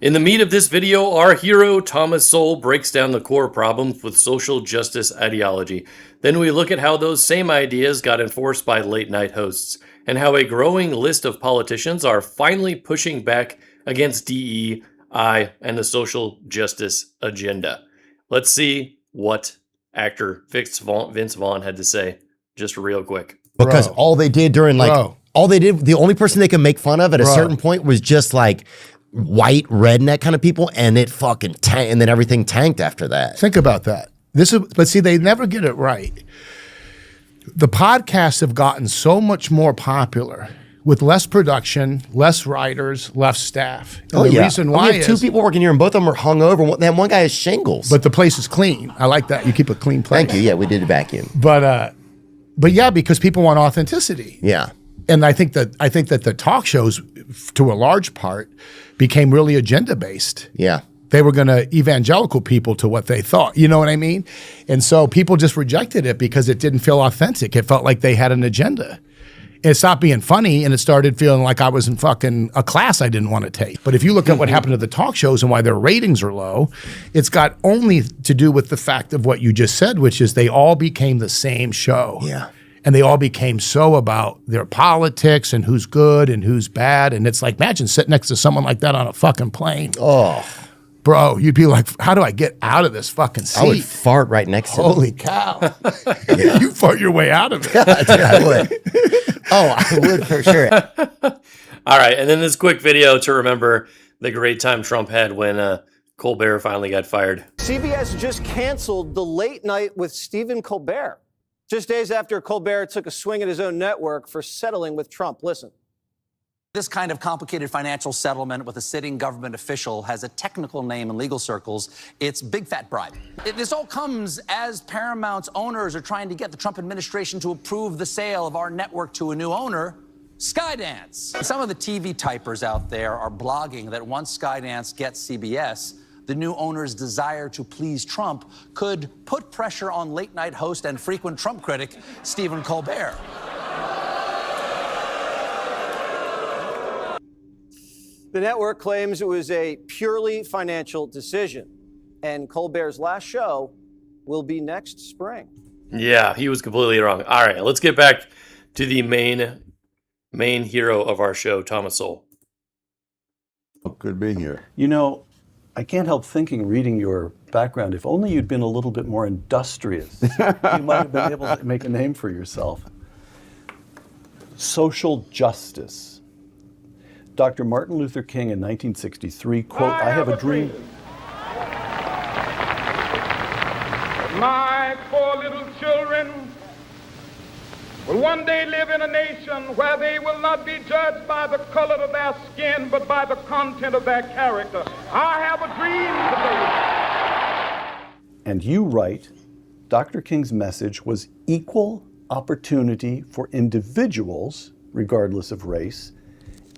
In the meat of this video, our hero, Thomas Sowell, breaks down the core problems with social justice ideology. Then we look at how those same ideas got enforced by late night hosts, and how a growing list of politicians are finally pushing back against DEI and the social justice agenda. Let's see what actor Vince Vaughn had to say just real quick. Because all they did during the only person they could make fun of at a certain point was just like white redneck kind of people, and it fucking tanked, and then everything tanked after that. Think about that. But see, they never get it right. The podcasts have gotten so much more popular with less production, less writers, less staff. And the reason why we have two people working here, and both of them are hungover. And one guy has shingles. But the place is clean. I like that. You keep a clean place. Thank you. Yeah, we did a vacuum. But yeah, because people want authenticity. Yeah. And I think that the talk shows, to a large part, became really agenda based. Yeah. They were going to evangelical people to what they thought. You know what I mean? And so people just rejected it because it didn't feel authentic. It felt like they had an agenda. And it stopped being funny, and it started feeling like I was in fucking a class I didn't want to take. But if you look at what happened to the talk shows and why their ratings are low, it's got only to do with the fact of what you just said, which is they all became the same show. Yeah. And they all became so about their politics and who's good and who's bad. And it's like, imagine sitting next to someone like that on a fucking plane. Oh. Bro, you'd be like, how do I get out of this fucking seat? I would fart right next to Holy cow. You fart your way out of it. Yeah, I would. Oh, I would for sure. All right, and then this quick video to remember the great time Trump had when Colbert finally got fired. CBS just canceled The Late Night with Stephen Colbert, just days after Colbert took a swing at his own network for settling with Trump. Listen. This kind of complicated financial settlement with a sitting government official has a technical name in legal circles. It's big fat bribe. This all comes as Paramount's owners are trying to get the Trump administration to approve the sale of our network to a new owner, Skydance. Some of the TV typers out there are blogging that once Skydance gets CBS, the new owner's desire to please Trump could put pressure on late-night host and frequent Trump critic Stephen Colbert. The network claims it was a purely financial decision, and Colbert's last show will be next spring. Yeah, he was completely wrong. All right, let's get back to the main hero of our show, Thomas Sowell. Good being here. You know, I can't help thinking, reading your background, if only you'd been a little bit more industrious, you might have been able to make a name for yourself. Social justice. Dr. Martin Luther King in 1963, quote, I have a dream. My poor little children will one day live in a nation where they will not be judged by the color of their skin, but by the content of their character. I have a dream today. And you write, Dr. King's message was equal opportunity for individuals, regardless of race.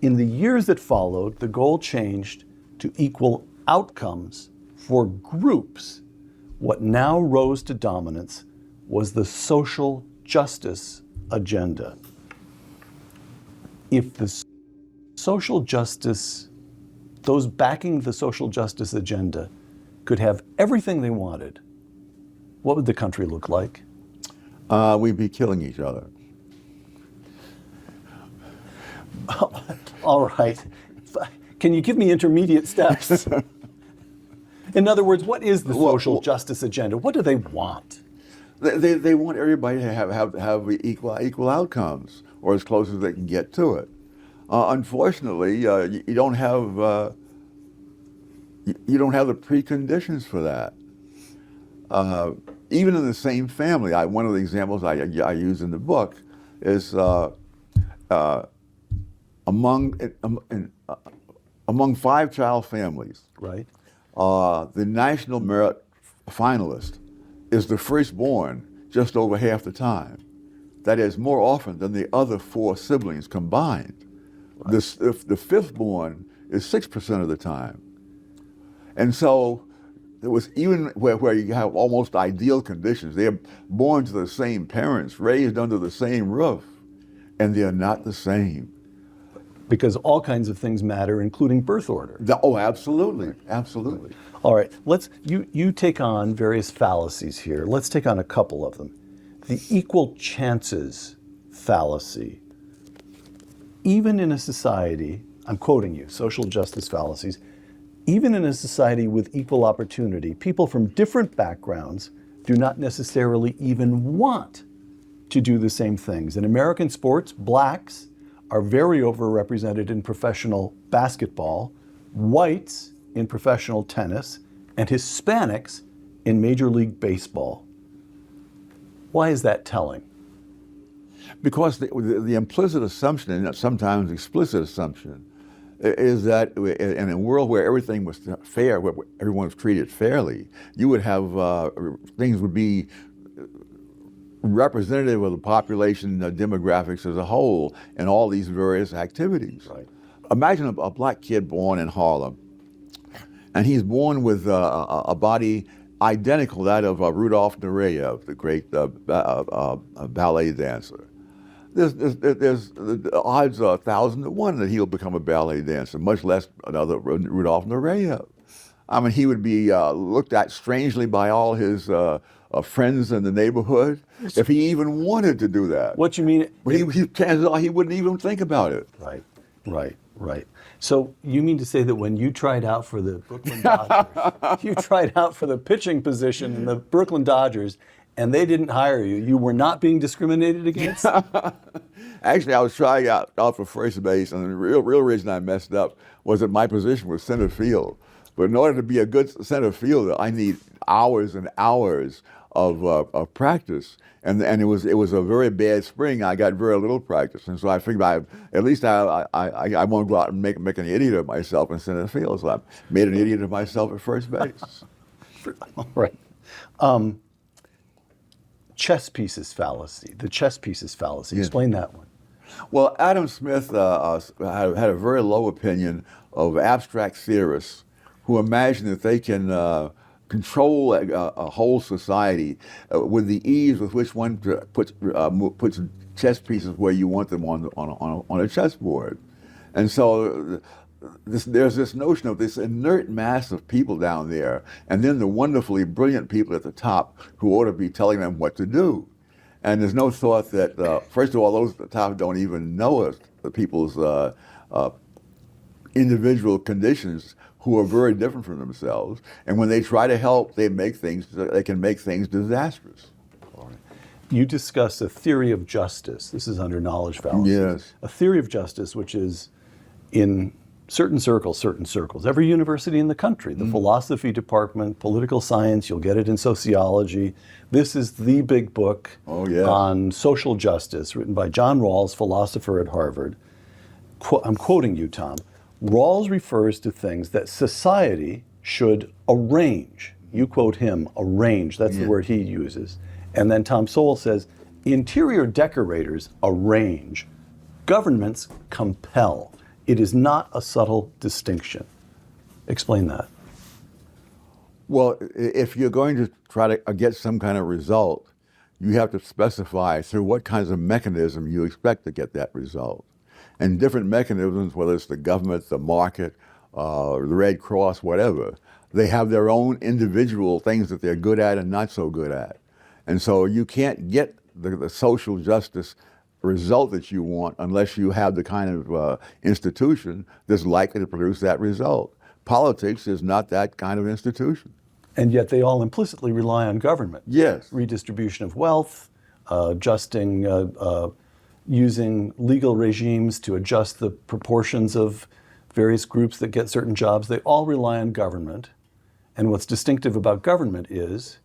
In the years that followed, the goal changed to equal outcomes for groups. What now rose to dominance was the social justice agenda. If the social justice, those backing the social justice agenda, could have everything they wanted, what would the country look like? We'd be killing each other. All right. Can you give me intermediate steps? In other words, what is the social justice agenda? What do they want? They want everybody to have equal outcomes, or as close as they can get to it. Unfortunately, you don't have the preconditions for that. Even in the same family, one of the examples I use in the book is among 5-child families, right? The National Merit finalist is the firstborn just over half the time. That is more often than the other 4 siblings combined. Right. The fifthborn is 6% of the time. And so there was even where you have almost ideal conditions. They're born to the same parents, raised under the same roof, and they're not the same. Because all kinds of things matter, including birth order. Oh, absolutely, absolutely. All right, you take on various fallacies here. Let's take on a couple of them. The equal chances fallacy. Even in a society, I'm quoting you, social justice fallacies, even in a society with equal opportunity, people from different backgrounds do not necessarily even want to do the same things. In American sports, blacks are very overrepresented in professional basketball, whites in professional tennis, and Hispanics in Major League Baseball. Why is that telling? Because the implicit assumption, and sometimes explicit assumption, is that in a world where everything was fair, where everyone was treated fairly, you would have, things would be representative of the population demographics as a whole in all these various activities. Right. Imagine a black kid born in Harlem, and he's born with a body identical to that of Rudolph Nureyev, the great ballet dancer. There's the odds are 1,000 to 1 that he'll become a ballet dancer, much less another Rudolph Nureyev. I mean, he would be looked at strangely by all his friends in the neighborhood if he even wanted to do that. What you mean? But chances are he wouldn't even think about it. Right. So you mean to say that when you tried out for the Brooklyn Dodgers, you tried out for the pitching position in the Brooklyn Dodgers, and they didn't hire you, you were not being discriminated against? Actually, I was trying out for first base, and the real reason I messed up was that my position was center field. But in order to be a good center fielder, I need hours and hours of practice. And it was a very bad spring. I got very little practice, and so I figured at least I won't go out and make an idiot of myself in center field. So I made an idiot of myself at first base. Right. Chess pieces fallacy. The chess pieces fallacy. Explain that one. Well, Adam Smith had a very low opinion of abstract theorists who imagine that they can control a whole society with the ease with which one puts chess pieces where you want them on a chessboard. And so there's this notion of this inert mass of people down there, and then the wonderfully brilliant people at the top who ought to be telling them what to do. And there's no thought that, first of all, those at the top don't even know the people's individual conditions, who are very different from themselves. And when they try to help, they can make things disastrous. You discuss a theory of justice. This is under knowledge fallacies. Yes. A theory of justice, which is in certain circles, every university in the country, the philosophy department, political science, you'll get it in sociology. This is the big book on social justice, written by John Rawls, philosopher at Harvard. I'm quoting you, Tom. Rawls refers to things that society should arrange. You quote him, arrange, that's the word he uses. And then Tom Sowell says, interior decorators arrange, governments compel. It is not a subtle distinction. Explain that. Well, if you're going to try to get some kind of result, you have to specify through what kinds of mechanism you expect to get that result. And different mechanisms, whether it's the government, the market, the Red Cross, whatever, they have their own individual things that they're good at and not so good at. And so you can't get the social justice result that you want unless you have the kind of institution that's likely to produce that result. Politics is not that kind of institution. And yet they all implicitly rely on government. Yes. Redistribution of wealth, adjusting, using legal regimes to adjust the proportions of various groups that get certain jobs. They all rely on government. And what's distinctive about government is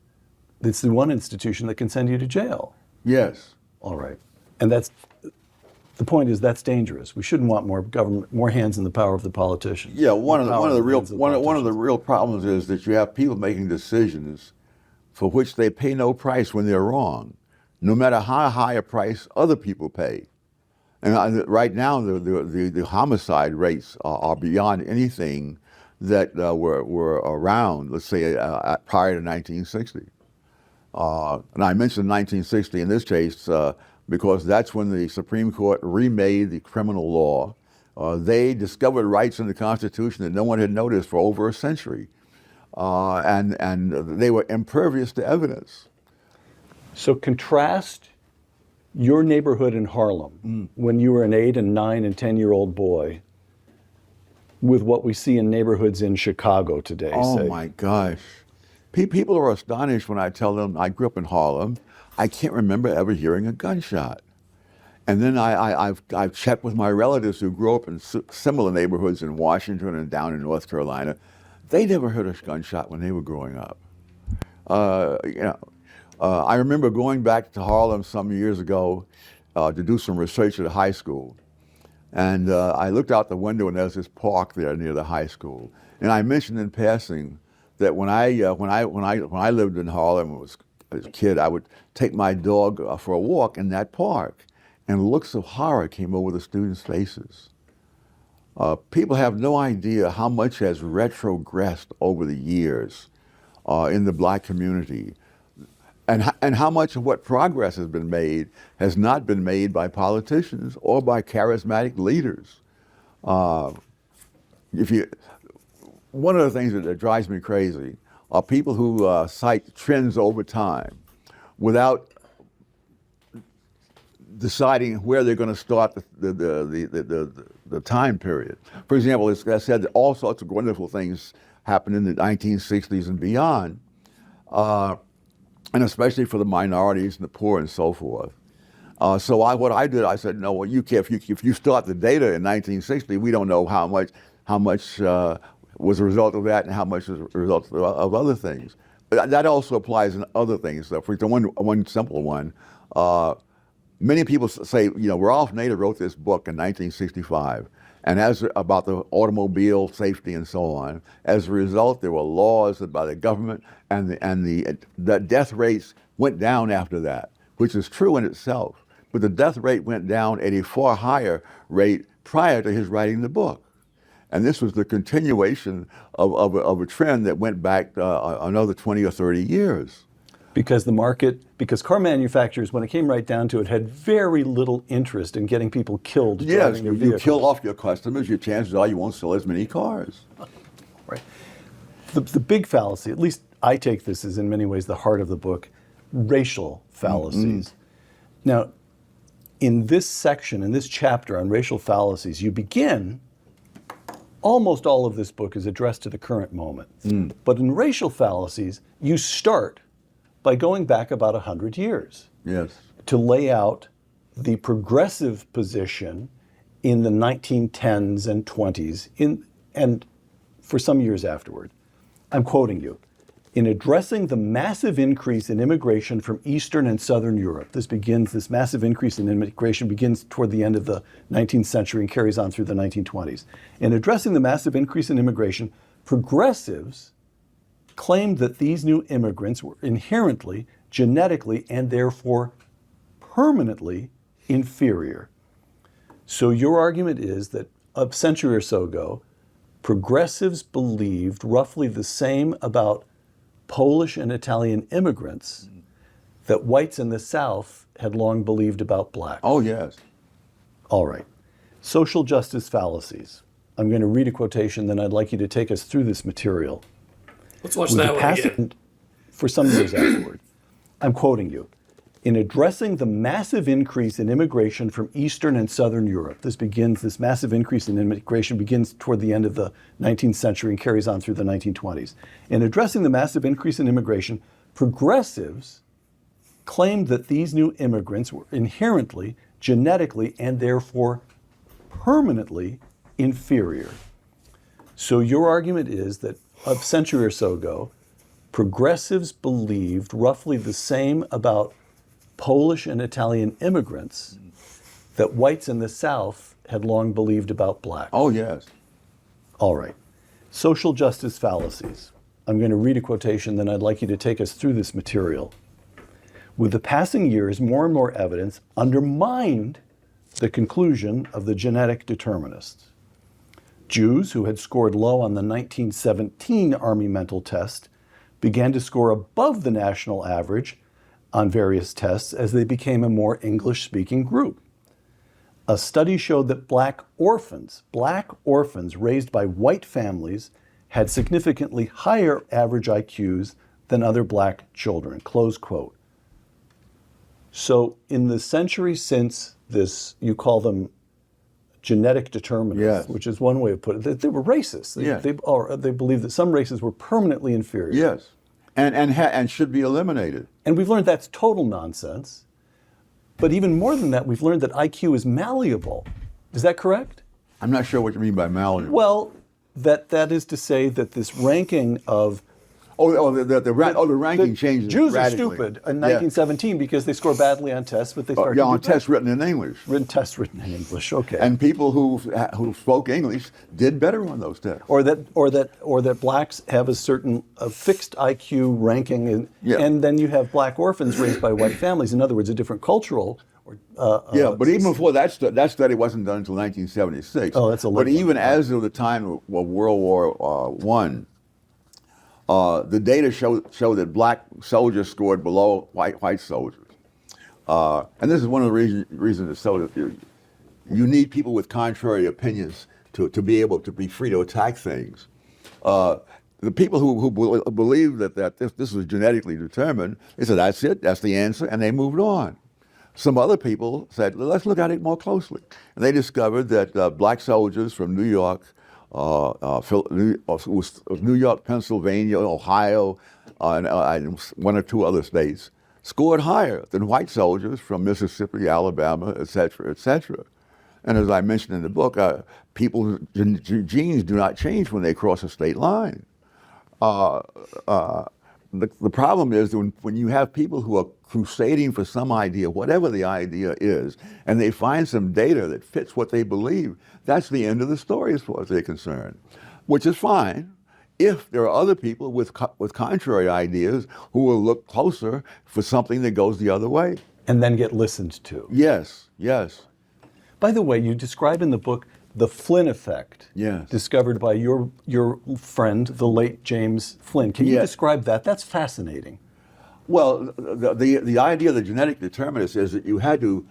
it's the one institution that can send you to jail. Yes. All right. And the point is that's dangerous. We shouldn't want more government, more hands in the power of the politicians. Yeah, one of the real problems is that you have people making decisions for which they pay no price when they're wrong, no matter how high a price other people pay. And right now, the homicide rates are beyond anything that were around, let's say, prior to 1960. And I mentioned 1960 in this case because that's when the Supreme Court remade the criminal law They discovered rights in the Constitution that no one had noticed for over a century. And they were impervious to evidence. So contrast your neighborhood in Harlem when you were an 8 and 9 and 10-year-old boy with what we see in neighborhoods in Chicago today. Oh my gosh. People are astonished when I tell them I grew up in Harlem. I can't remember ever hearing a gunshot. And then I've checked with my relatives who grew up in similar neighborhoods in Washington and down in North Carolina. They never heard a gunshot when they were growing up. I remember going back to Harlem some years ago to do some research at a high school. And I looked out the window and there's this park there near the high school. And I mentioned in passing that when I lived in Harlem as a kid, I would take my dog for a walk in that park. And looks of horror came over the students' faces. People have no idea how much has retrogressed over the years in the black community, and how much of what progress has been made has not been made by politicians or by charismatic leaders. One of the things that drives me crazy are people who cite trends over time without deciding where they're going to start the time period. For example, it's said that all sorts of wonderful things happened in the 1960s and beyond, and especially for the minorities and the poor and so forth. So what I did, I said, no, well, you can't. If you start the data in 1960, we don't know how much was a result of that and how much was a result of other things. But that also applies in other things. So for example, one simple one. Many people say, Ralph Nader wrote this book in 1965, and about the automobile safety and so on. As a result, there were laws by the government, and the death rates went down after that, which is true in itself. But the death rate went down at a far higher rate prior to his writing the book. And this was the continuation of a trend that went back another 20 or 30 years. Because car manufacturers, when it came right down to it, had very little interest in getting people killed driving their vehicles. You kill off your customers, your chances are you won't sell as many cars. Right. The big fallacy, at least I take this as in many ways the heart of the book, racial fallacies. Mm-hmm. Now, in this section, in this chapter on racial fallacies, you begin, almost all of this book is addressed to the current moment. But in racial fallacies, you start by going back about 100 years. Yes. To lay out the progressive position in the 1910s and 20s, and for some years afterward. I'm quoting you. In addressing the massive increase in immigration from Eastern and Southern Europe, this massive increase in immigration begins toward the end of the 19th century and carries on through the 1920s. In addressing the massive increase in immigration, progressives claimed that these new immigrants were inherently, genetically, and therefore permanently inferior. So your argument is that a century or so ago, progressives believed roughly the same about Polish and Italian immigrants that whites in the South had long believed about blacks. Oh, yes. All right. Social justice fallacies. I'm going to read a quotation, then I'd like you to take us through this material. Let's watch that one again. For some years afterward. I'm quoting you. In addressing the massive increase in immigration from Eastern and Southern Europe, this massive increase in immigration begins toward the end of the 19th century and carries on through the 1920s. In addressing the massive increase in immigration, progressives claimed that these new immigrants were inherently, genetically, and therefore permanently inferior. So your argument is that a century or so ago, progressives believed roughly the same about Polish and Italian immigrants that whites in the South had long believed about blacks. Oh, yes. All right. Social justice fallacies. I'm going to read a quotation, then I'd like you to take us through this material. With the passing years, more and more evidence undermined the conclusion of the genetic determinists. Jews who had scored low on the 1917 Army mental test began to score above the national average on various tests as they became a more English-speaking group. A study showed that black orphans raised by white families had significantly higher average IQs than other black children, close quote. So in the century since this, you call them genetic determinists, Yes. which is one way of putting it. They were racist. Yes. They believed that some races were permanently inferior. Yes, and should be eliminated. And we've learned that's total nonsense. But even more than that, we've learned that IQ is malleable. Is that correct? I'm not sure what you mean by malleable. Well, that is to say that this ranking of the ranking changes Jews radically. are stupid in 1917 because they score badly on tests, but they start on tests written in English. Tests written in English. Okay. And people who spoke English did better on those tests. Or that blacks have a certain fixed IQ ranking, and then you have black orphans raised by white families. In other words, a different cultural. But even before that study wasn't done until 1976. Oh, that's a late But even one. as of the time of World War I, the data show that black soldiers scored below white soldiers. And this is one of the reasons it's so you need people with contrary opinions to be able to be free to attack things. The people who believe that this was genetically determined, they said, that's it, that's the answer, and they moved on. Some other people said, let's look at it more closely. And they discovered that black soldiers from New York, New York, Pennsylvania, Ohio, and one or two other states scored higher than white soldiers from Mississippi, Alabama, et cetera. And as I mentioned in the book, people's genes do not change when they cross a state line. The problem is when you have people who are crusading for some idea, whatever the idea is, and they find some data that fits what they believe, that's the end of the story as far as they're concerned, which is fine if there are other people with contrary ideas who will look closer for something that goes the other way. And then get listened to. Yes, yes. By the way, you describe in the book the Flynn effect, Yes. discovered by your friend, the late James Flynn. Can you Yes. describe that? That's fascinating. Well, the idea of the genetic determinists is that you had to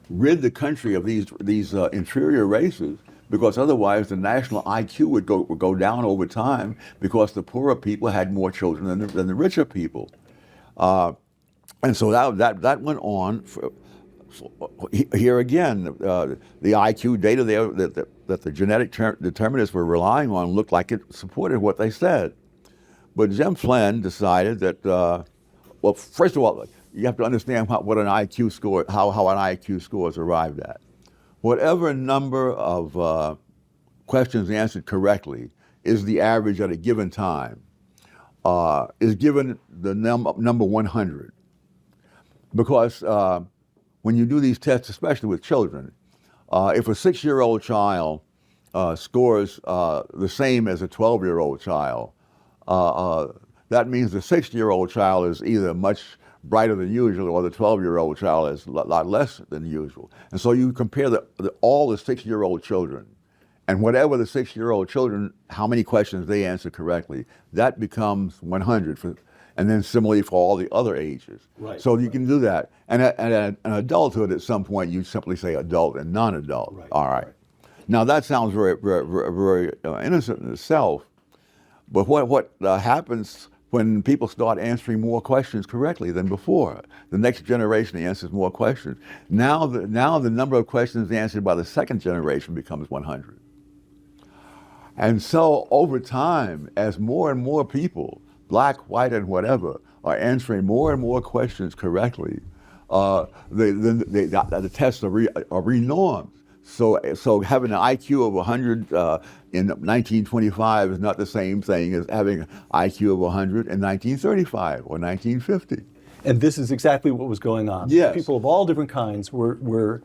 rid the country of these inferior races, because otherwise the national IQ would go down over time, because the poorer people had more children than the richer people, and so that went on. Here again, the IQ data there that the genetic determinists were relying on looked like it supported what they said. But Jim Flynn decided that, well, first of all, you have to understand what an IQ score, how an IQ score is arrived at. Whatever number of questions answered correctly is the average at a given time, is given the number 100. Because when you do these tests, especially with children, if a 6-year-old child scores the same as a 12-year-old child, that means the 6-year-old child is either much brighter than usual, or the 12-year-old child is a lot less than usual. And so you compare all the 6-year-old children, and whatever the 6-year-old children, how many questions they answer correctly, that becomes 100. And then similarly for all the other ages. Right, so you can do that. And an adulthood, at some point, you simply say adult and non-adult. Right, all right. Now that sounds very, very, very innocent in itself. But what happens when people start answering more questions correctly than before? The next generation answers more questions. Now the number of questions answered by the second generation becomes 100. And so over time, as more and more people, black, white, and whatever, are answering more and more questions correctly, the tests are renormed. So having an IQ of 100 in 1925 is not the same thing as having an IQ of 100 in 1935 or 1950. And this is exactly what was going on. Yes. People of all different kinds were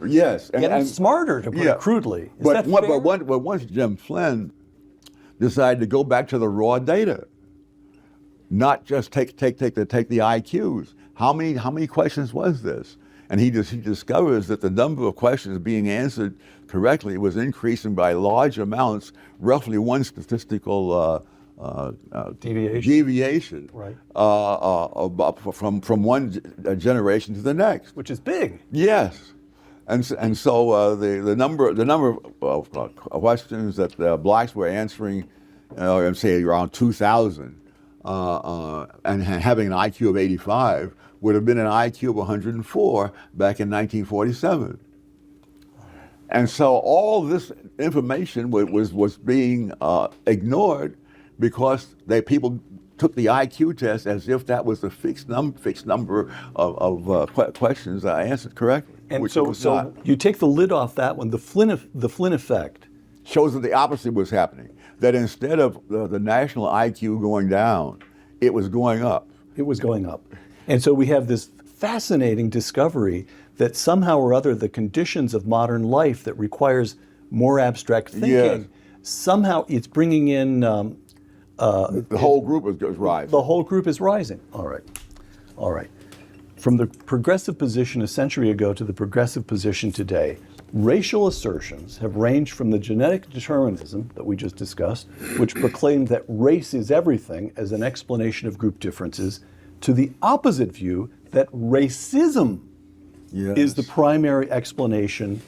Yes, getting smarter, to put it crudely. Is that fair? But once Jim Flynn decided to go back to the raw data, not just take the IQs. How many questions was this? And he discovers that the number of questions being answered correctly was increasing by large amounts, roughly one statistical deviation, Right. From one generation to the next. Which is big. Yes. And so the number of questions that blacks were answering, say around 2000, and having an IQ of 85 would have been an IQ of 104 back in 1947. And so all this information was being ignored because people took the IQ test as if that was a fixed number of questions I answered correctly. And so you take the lid off that one, the Flynn effect. Shows that the opposite was happening. That instead of the national IQ going down, it was going up. It was going up. And so we have this fascinating discovery that somehow or other the conditions of modern life that requires more abstract thinking, yes. Somehow it's bringing in... the whole group is rising. The whole group is rising. All right. From the progressive position a century ago to the progressive position today, racial assertions have ranged from the genetic determinism that we just discussed, which proclaimed that race is everything as an explanation of group differences, to the opposite view that racism is the primary explanation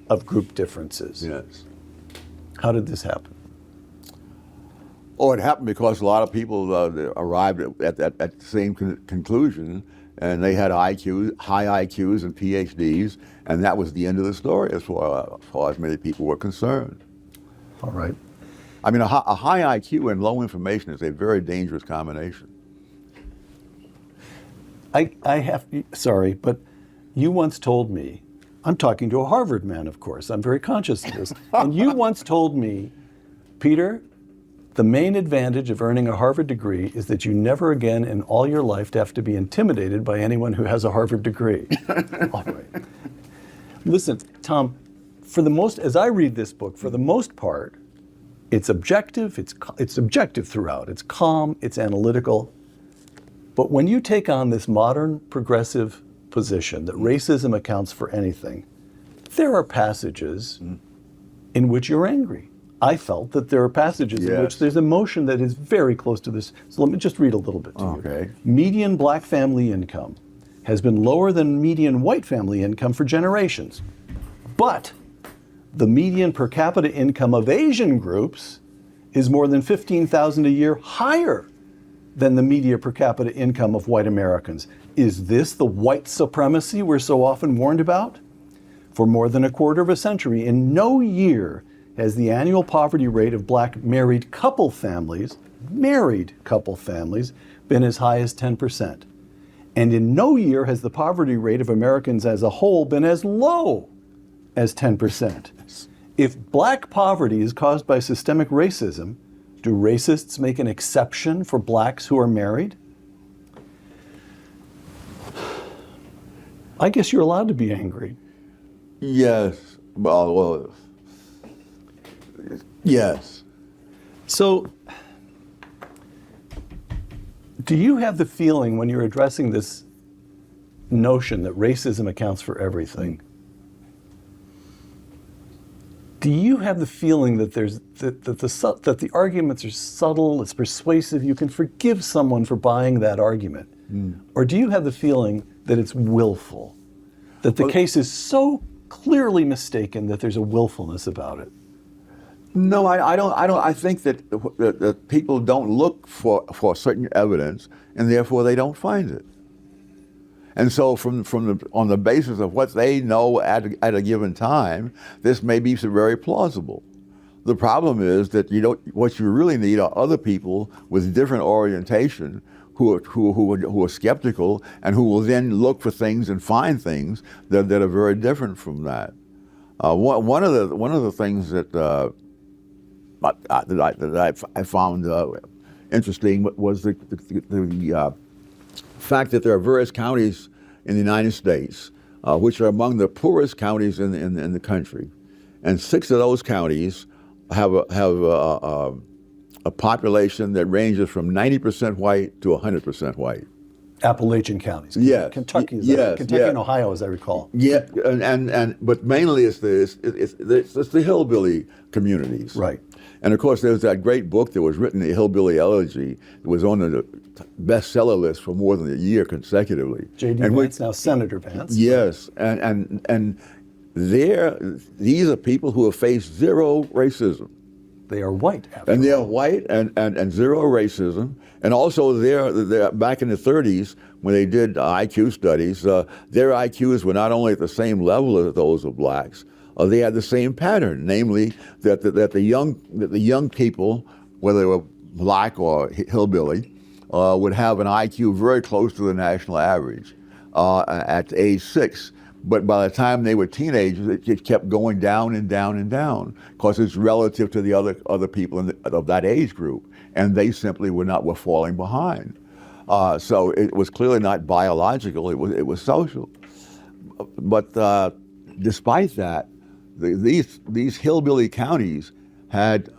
of group differences. Yes. How did this happen? Oh, it happened because a lot of people arrived at the same conclusion, and they had high IQs and PhDs, and that was the end of the story as far as many people were concerned. All right. I mean, a high IQ and low information is a very dangerous combination. Sorry, but you once told me, I'm talking to a Harvard man, of course, I'm very conscious of this, and you once told me, Peter, the main advantage of earning a Harvard degree is that you never again in all your life have to be intimidated by anyone who has a Harvard degree. All right. Listen, Tom, as I read this book, for the most part, it's objective, it's objective throughout. It's calm, it's analytical. But when you take on this modern progressive position that racism accounts for anything, there are passages in which you're angry. I felt that there are passages in which there's emotion that is very close to this. So let me just read a little bit to you. Median black family income has been lower than median white family income for generations. But the median per capita income of Asian groups is more than $15,000 a year higher than the median per capita income of white Americans. Is this the white supremacy we're so often warned about? For more than a quarter of a century, in no year has the annual poverty rate of black married couple families been as high as 10%. And in no year has the poverty rate of Americans as a whole been as low as 10%. If black poverty is caused by systemic racism, do racists make an exception for blacks who are married? I guess you're allowed to be angry. Yes. Well, yes. So, do you have the feeling when you're addressing this notion that racism accounts for everything, do you have the feeling that that the arguments are subtle, it's persuasive, you can forgive someone for buying that argument? Or do you have the feeling that it's willful, that the case is so clearly mistaken that there's a willfulness about it? No, I don't. I think that people don't look for certain evidence, and therefore they don't find it. And so, on the basis of what they know at a given time, this may be very plausible. The problem is that what you really need are other people with different orientation who are skeptical and who will then look for things and find things that are very different from that. One of the things that I found interesting was the fact that there are various counties in the United States which are among the poorest counties in the country, and 6 of those counties have a population that ranges from 90% white to 100% white. Appalachian counties. Yes. Kentucky, Kentucky and Ohio, as I recall. Yeah, but mainly it's the hillbilly communities. Right. And of course, there's that great book that was written, The Hillbilly Elegy. It was on the bestseller list for more than a year consecutively. J.D. Vance, now Senator Vance. Yes, and these are people who have faced zero racism. They are white. And they're white and zero racism. And also they're back in the 30s when they did IQ studies, their IQs were not only at the same level as those of blacks, they had the same pattern, namely that the young people, whether they were black or hillbilly, would have an IQ very close to the national average at age 6. But by the time they were teenagers, it kept going down and down and down because it's relative to the other people of that age group, and they simply were falling behind. So it was clearly not biological; it was social. But despite that, these hillbilly counties had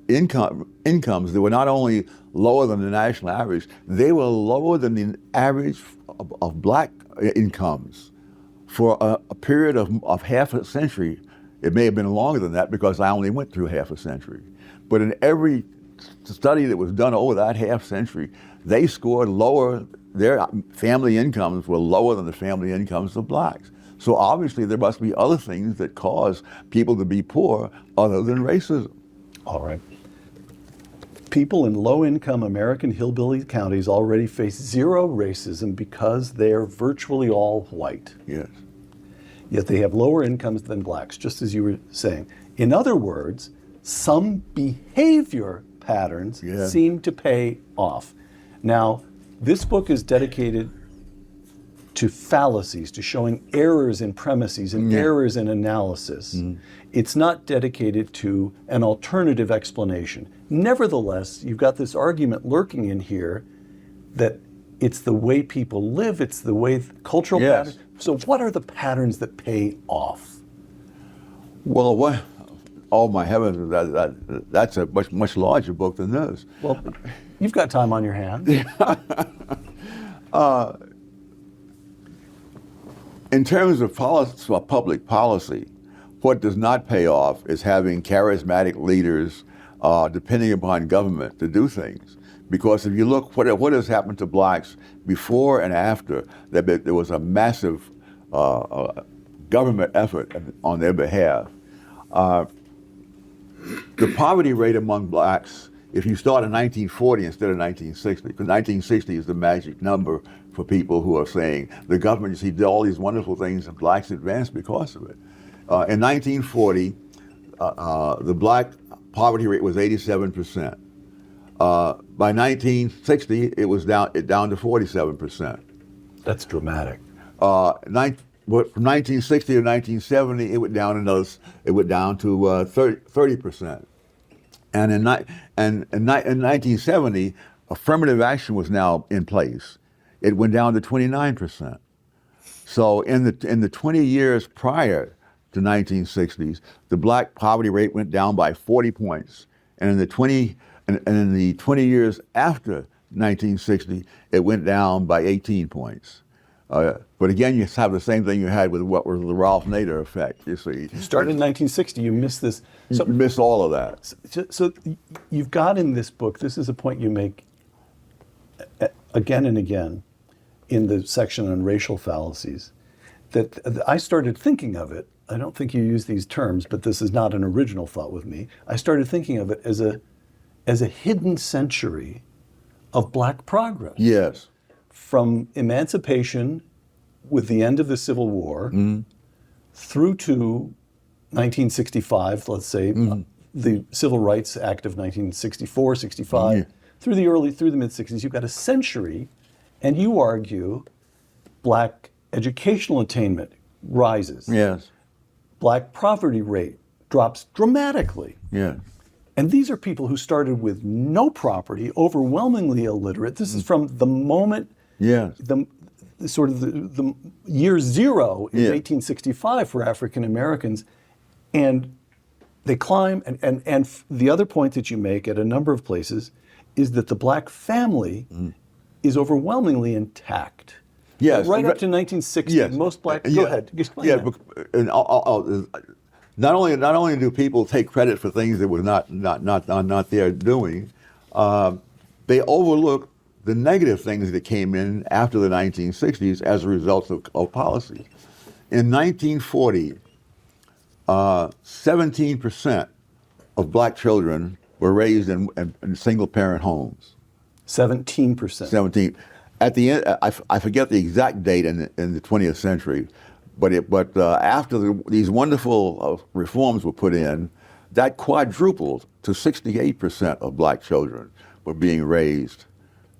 incomes that were not only lower than the national average, they were lower than the average of black incomes for a period of half a century. It may have been longer than that because I only went through half a century. But in every study that was done over that half century, they scored lower, their family incomes were lower than the family incomes of blacks. So obviously there must be other things that cause people to be poor other than racism. All right. People in low-income American hillbilly counties already face zero racism because they're virtually all white. Yes. Yet they have lower incomes than blacks, just as you were saying. In other words, some behavior patterns seem to pay off. Now, this book is dedicated to fallacies, to showing errors in premises and errors in analysis. It's not dedicated to an alternative explanation. Nevertheless, you've got this argument lurking in here that it's the way people live, it's the way cultural patterns. So what are the patterns that pay off? Well, oh my heavens, that's a much larger book than this. Well, you've got time on your hands. In terms of public policy, what does not pay off is having charismatic leaders depending upon government to do things. Because if you look what has happened to blacks before and after, there was a massive government effort on their behalf. The poverty rate among blacks, if you start in 1940 instead of 1960, because 1960 is the magic number for people who are saying the government, you see, did all these wonderful things and blacks advanced because of it. In 1940, the black poverty rate was 87%. By 1960, it was down to 47%. That's dramatic. From 1960 to 1970, it went down to 30%. And in 1970, affirmative action was now in place. It went down to 29%. So in the 20 years prior to 1960s, the black poverty rate went down by 40 points, and in the 20 years after 1960, it went down by 18 points. But again, you have the same thing you had with what was the Ralph Nader effect. You see, You started in 1960. You missed this. So, you miss all of that. So you've got in this book. This is a point you make again and again in the section on racial fallacies. That I started thinking of it. I don't think you use these terms, but this is not an original thought with me. I started thinking of it as a hidden century of black progress. Yes. From emancipation with the end of the Civil War through to 1965, let's say, the Civil Rights Act of 1964, 65, through the mid-60s, you've got a century, and you argue black educational attainment rises. Yes. Black poverty rate drops dramatically. Yeah. And these are people who started with no property, overwhelmingly illiterate. This is from the moment, the year zero in 1865 for African Americans. And they climb, and the other point that you make at a number of places is that the black family is overwhelmingly intact. Yes. Right up to 1960, most black, go ahead, explain that. And not only do people take credit for things that were not their doing, they overlook the negative things that came in after the 1960s as a result of policy. In 1940, 17% of black children were raised in single-parent homes. 17%. 17. At the end, I forget the exact date in the 20th century, but after these wonderful reforms were put in, that quadrupled to 68% of black children were being raised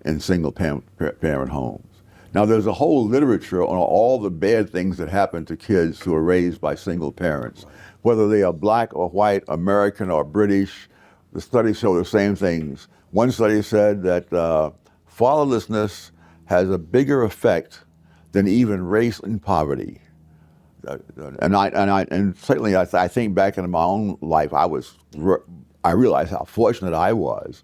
in single-parent homes. Now, there's a whole literature on all the bad things that happen to kids who are raised by single parents, whether they are black or white, American or British. The studies show the same things. One study said that fatherlessness has a bigger effect than even race and poverty. And certainly, I think back in my own life, I realized how fortunate I was,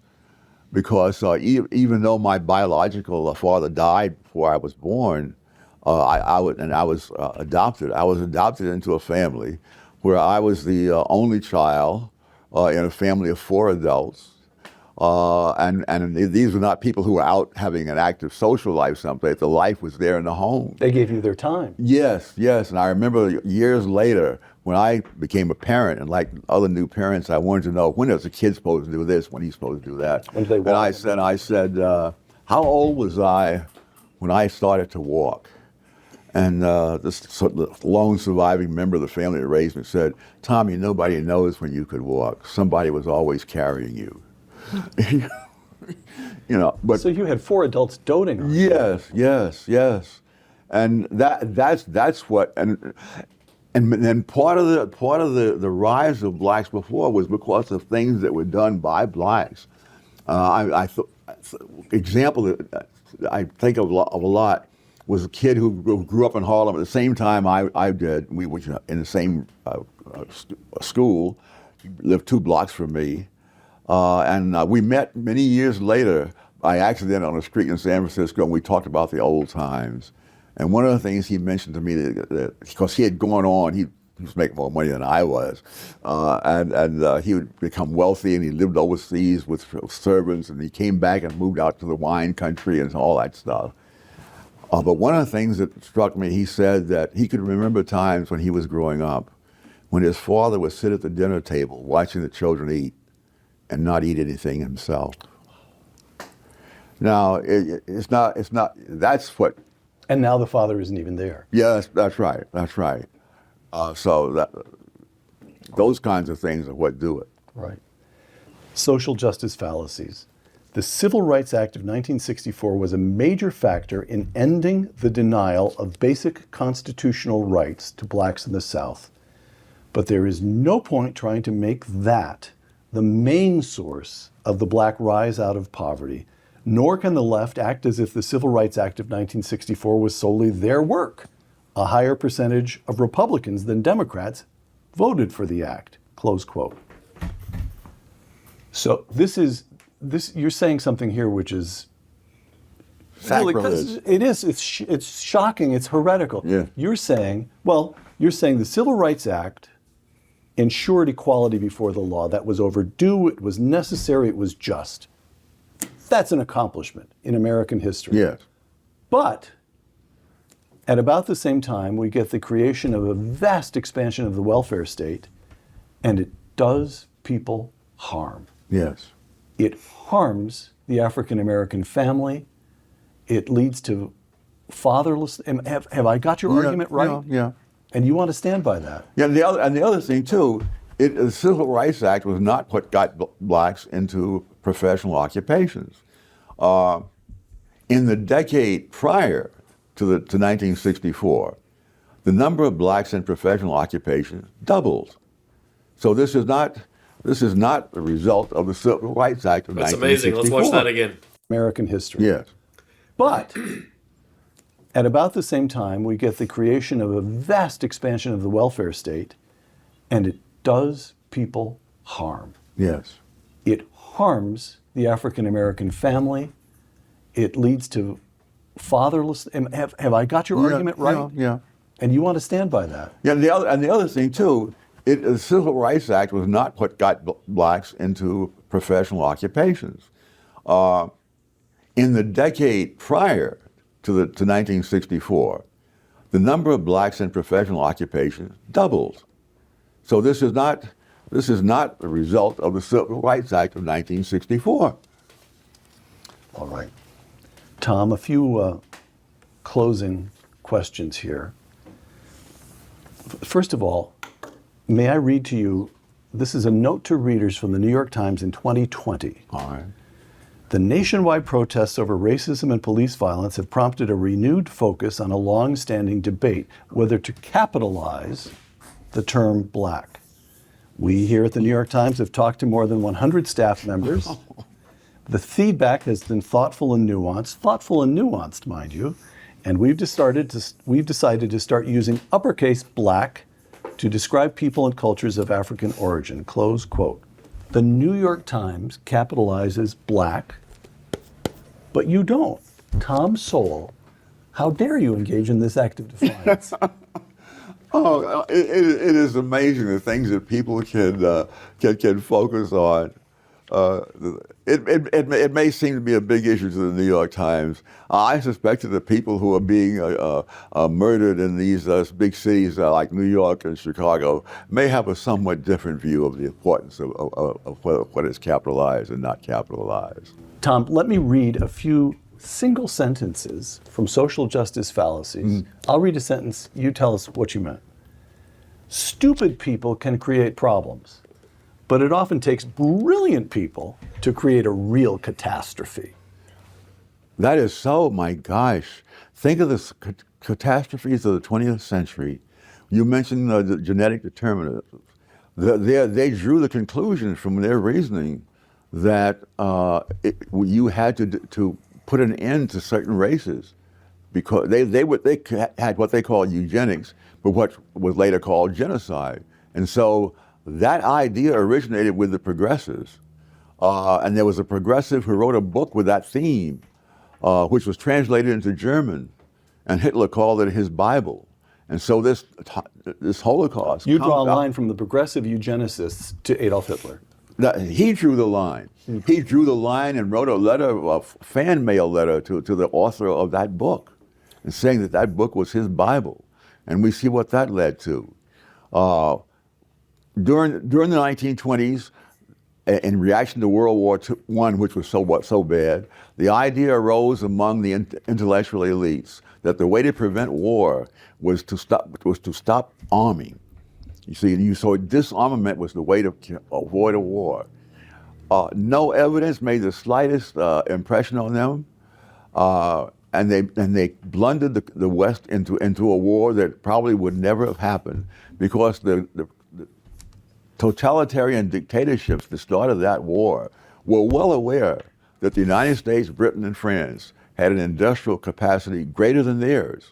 because even though my biological father died before I was born, I was adopted. I was adopted into a family where I was the only child in a family of 4 adults. And these were not people who were out having an active social life someplace. The life was there in the home. They gave you their time. Yes. And I remember years later when I became a parent, and like other new parents, I wanted to know, when is a kid supposed to do this, when he's supposed to do that? When do they walk? And I said, how old was I when I started to walk? And the lone surviving member of the family that raised me said, Tommy, nobody knows when you could walk. Somebody was always carrying you. But so you had 4 adults doting on you. Yes, and that's what, and then part of the rise of blacks before was because of things that were done by blacks. Example that I think of a lot was a kid who grew up in Harlem at the same time I did. We were in the same school, lived 2 blocks from me. And we met many years later by accident on a street in San Francisco, and we talked about the old times. And one of the things he mentioned to me, that because he had gone on, he was making more money than I was, and he would become wealthy, and he lived overseas with servants, and he came back and moved out to the wine country and all that stuff. But one of the things that struck me, he said that he could remember times when he was growing up, when his father would sit at the dinner table watching the children eat, and not eat anything himself. Now, it's not, that's what. And now the father isn't even there. Yes, that's right. So those kinds of things are what do it. Right. Social justice fallacies. The Civil Rights Act of 1964 was a major factor in ending the denial of basic constitutional rights to blacks in the South. But there is no point trying to make that the main source of the black rise out of poverty, nor can the left act as if the Civil Rights Act of 1964 was solely their work. A higher percentage of Republicans than Democrats voted for the act, close quote. So you're saying something here which is sacrilege. It's shocking, it's heretical. Yeah. You're saying the Civil Rights Act ensured equality before the law. That was overdue, it was necessary, it was just. That's an accomplishment in American history. Yes. But at about the same time, we get the creation of a vast expansion of the welfare state, and it does people harm. Yes. It harms the African American family. It leads to fatherless. Have I got your argument right? Yeah. And you want to stand by that? Yeah. And the other thing too, the Civil Rights Act was not what got blacks into professional occupations. In the decade prior to 1964, the number of blacks in professional occupations doubled. So this is not the result of the Civil Rights Act of 1964. That's amazing. Let's watch that again. American history. Yes. But at about the same time, we get the creation of a vast expansion of the welfare state, and it does people harm. Yes. It harms the African American family. It leads to fatherless. Have I got your argument right? Yeah. And you want to stand by that? Yeah. And the other thing too, the Civil Rights Act was not what got blacks into professional occupations. In the decade prior to 1964, the number of blacks in professional occupations doubled. So this is not a result of the Civil Rights Act of 1964. All right. Tom, a few closing questions here. First of all, may I read to you, this is a note to readers from the New York Times in 2020. All right. The nationwide protests over racism and police violence have prompted a renewed focus on a long-standing debate whether to capitalize the term black. We here at the New York Times have talked to more than 100 staff members. The feedback has been thoughtful and nuanced, mind you, and we've decided to start using uppercase black to describe people and cultures of African origin, close quote. The New York Times capitalizes black, but you don't. Tom Sowell, how dare you engage in this act of defiance? It is amazing the things that people can focus on. It may seem to be a big issue to the New York Times. I suspect that the people who are being murdered in these big cities like New York and Chicago may have a somewhat different view of the importance of what is capitalized and not capitalized. Tom, let me read a few single sentences from Social Justice Fallacies. I'll read a sentence, you tell us what you meant. Stupid people can create problems, but it often takes brilliant people to create a real catastrophe. That is so, my gosh. Think of the catastrophes of the 20th century. You mentioned the genetic determinants. They drew the conclusion from their reasoning that you had to put an end to certain races because they had what they called eugenics, but what was later called genocide. And so that idea originated with the progressives. And there was a progressive who wrote a book with that theme, which was translated into German, and Hitler called it his Bible. And so this Holocaust. You draw a line from the progressive eugenicists to Adolf Hitler. He drew the line. He drew the line and wrote a fan mail letter to the author of that book, and saying that book was his Bible. And we see what that led to. During the 1920s, in reaction to World War I, which was so bad, the idea arose among the intellectual elites that the way to prevent war was to stop arming. You see, so disarmament was the way to avoid a war. No evidence made the slightest impression on them, and they blundered the West into a war that probably would never have happened because the totalitarian dictatorships that started that war were well aware that the United States, Britain, and France had an industrial capacity greater than theirs.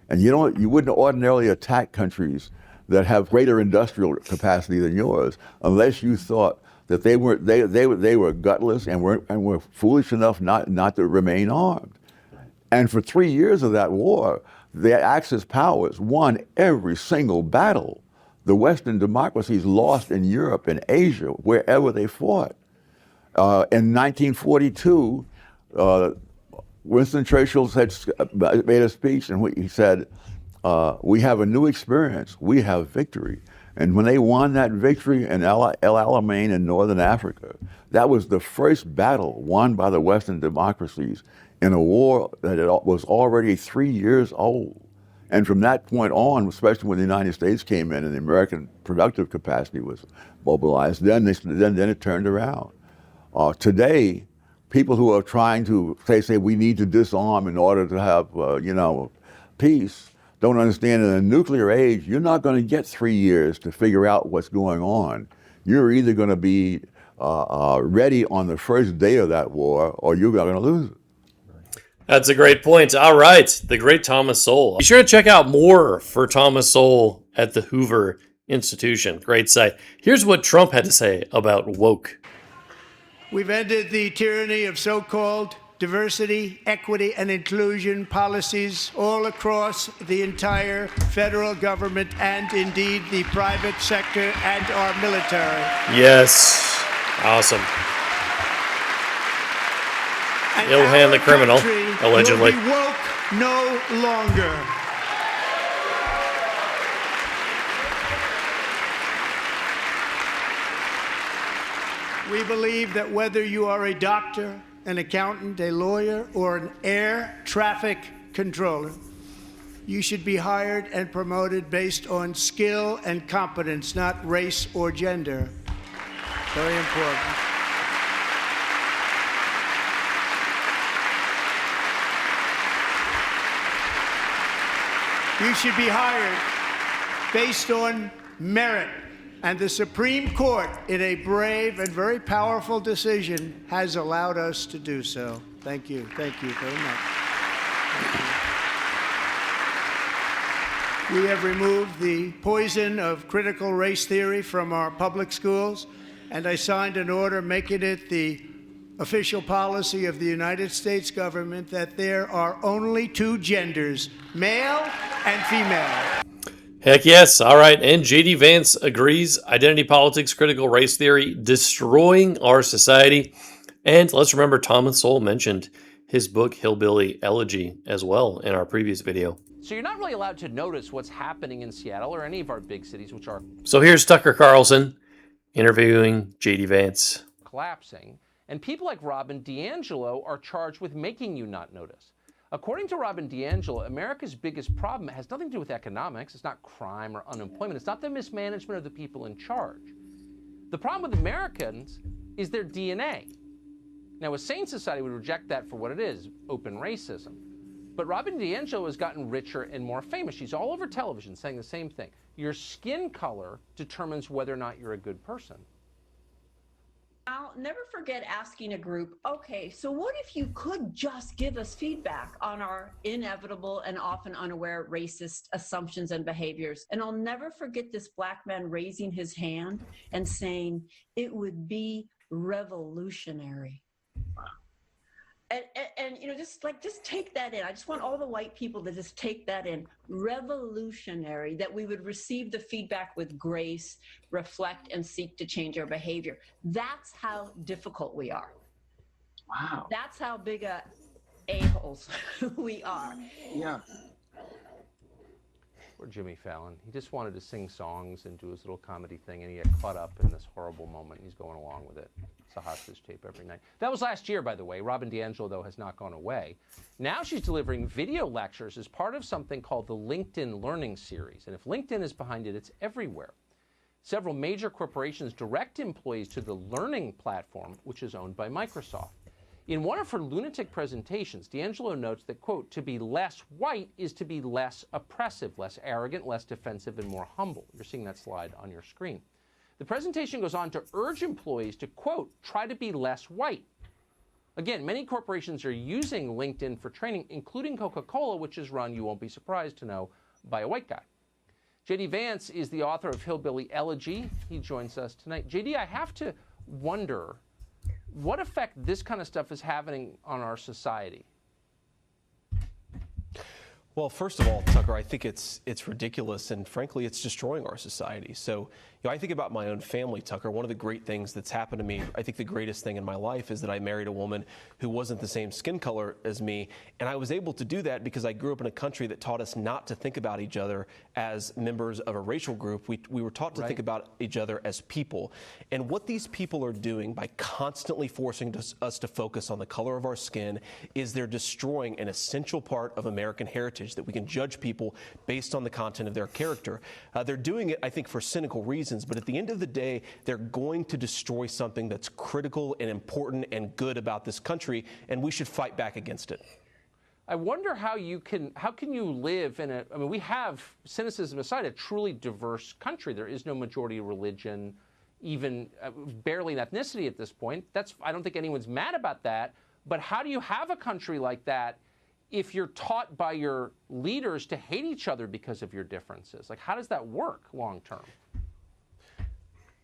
And you wouldn't ordinarily attack countries that have greater industrial capacity than yours unless you thought that they were gutless and were foolish enough not to remain armed. And for 3 years of that war, the Axis powers won every single battle. The Western democracies lost in Europe and Asia, wherever they fought. In 1942, Winston Churchill made a speech in which he said, we have a new experience, we have victory. And when they won that victory in El Alamein in northern Africa, that was the first battle won by the Western democracies in a war that was already 3 years old. And from that point on, especially when the United States came in and the American productive capacity was mobilized, then it turned around. Today, people who are trying to say we need to disarm in order to have peace don't understand in a nuclear age, you're not going to get 3 years to figure out what's going on. You're either going to be ready on the first day of that war or you're going to lose it. That's a great point. All right, the great Thomas Sowell. Be sure to check out more for Thomas Sowell at the Hoover Institution. Great site. Here's what Trump had to say about woke. We've ended the tyranny of so-called diversity, equity, and inclusion policies all across the entire federal government and indeed the private sector and our military. Yes. Awesome. And Ilhan the criminal, allegedly. Will be woke no longer. We believe that whether you are a doctor, an accountant, a lawyer, or an air traffic controller, you should be hired and promoted based on skill and competence, not race or gender. Very important. You should be hired based on merit. And the Supreme Court, in a brave and very powerful decision, has allowed us to do so. Thank you. Thank you very much. We have removed the poison of critical race theory from our public schools, and I signed an order making it the official policy of the United States government that there are only two genders, male and female. Heck yes. All right. And J.D. Vance agrees. Identity politics, critical race theory, destroying our society. And let's remember Thomas Sowell mentioned his book, Hillbilly Elegy, as well in our previous video. So you're not really allowed to notice what's happening in Seattle or any of our big cities, which are So here's Tucker Carlson interviewing J.D. Vance. collapsing. And people like Robin DiAngelo are charged with making you not notice. According to Robin DiAngelo, America's biggest problem has nothing to do with economics. It's not crime or unemployment. It's not the mismanagement of the people in charge. The problem with Americans is their DNA. Now, a sane society would reject that for what it is, open racism. But Robin DiAngelo has gotten richer and more famous. She's all over television saying the same thing. Your skin color determines whether or not you're a good person. I'll never forget asking a group, okay, so what if you could just give us feedback on our inevitable and often unaware racist assumptions and behaviors? And I'll never forget this Black man raising his hand and saying, it would be revolutionary. And you know, just take that in. I just want all the white people to just take that in. Revolutionary, that we would receive the feedback with grace, reflect, and seek to change our behavior. That's how difficult we are. Wow. That's how big a-holes we are. Yeah. Poor Jimmy Fallon. He just wanted to sing songs and do his little comedy thing, and he got caught up in this horrible moment. He's going along with it. It's a hostage tape every night. That was last year, by the way. Robin DiAngelo, though, has not gone away. Now she's delivering video lectures as part of something called the LinkedIn Learning Series. And if LinkedIn is behind it, it's everywhere. Several major corporations direct employees to the learning platform, which is owned by Microsoft. In one of her lunatic presentations, DiAngelo notes that, quote, to be less white is to be less oppressive, less arrogant, less defensive, and more humble. You're seeing that slide on your screen. The presentation goes on to urge employees to, quote, try to be less white. Again, many corporations are using LinkedIn for training, including Coca-Cola, which is run, you won't be surprised to know, by a white guy. J.D. Vance is the author of Hillbilly Elegy. He joins us tonight. J.D., I have to wonder what effect this kind of stuff is having on our society. Well, first of all, Tucker, I think it's ridiculous, and frankly, it's destroying our society. So, I think about my own family, Tucker. One of the great things that's happened to me, I think the greatest thing in my life, is that I married a woman who wasn't the same skin color as me, and I was able to do that because I grew up in a country that taught us not to think about each other as members of a racial group. We were taught to think about each other as people. And what these people are doing by constantly forcing us to focus on the color of our skin is they're destroying an essential part of American heritage, that we can judge people based on the content of their character. They're doing it, I think, for cynical reasons, but at the end of the day, they're going to destroy something that's critical and important and good about this country, and we should fight back against it. I wonder how can you live in I mean, we have, cynicism aside, a truly diverse country. There is no majority religion, even barely an ethnicity at this point. I don't think anyone's mad about that, but how do you have a country like that if you're taught by your leaders to hate each other because of your differences? Like, how does that work long term?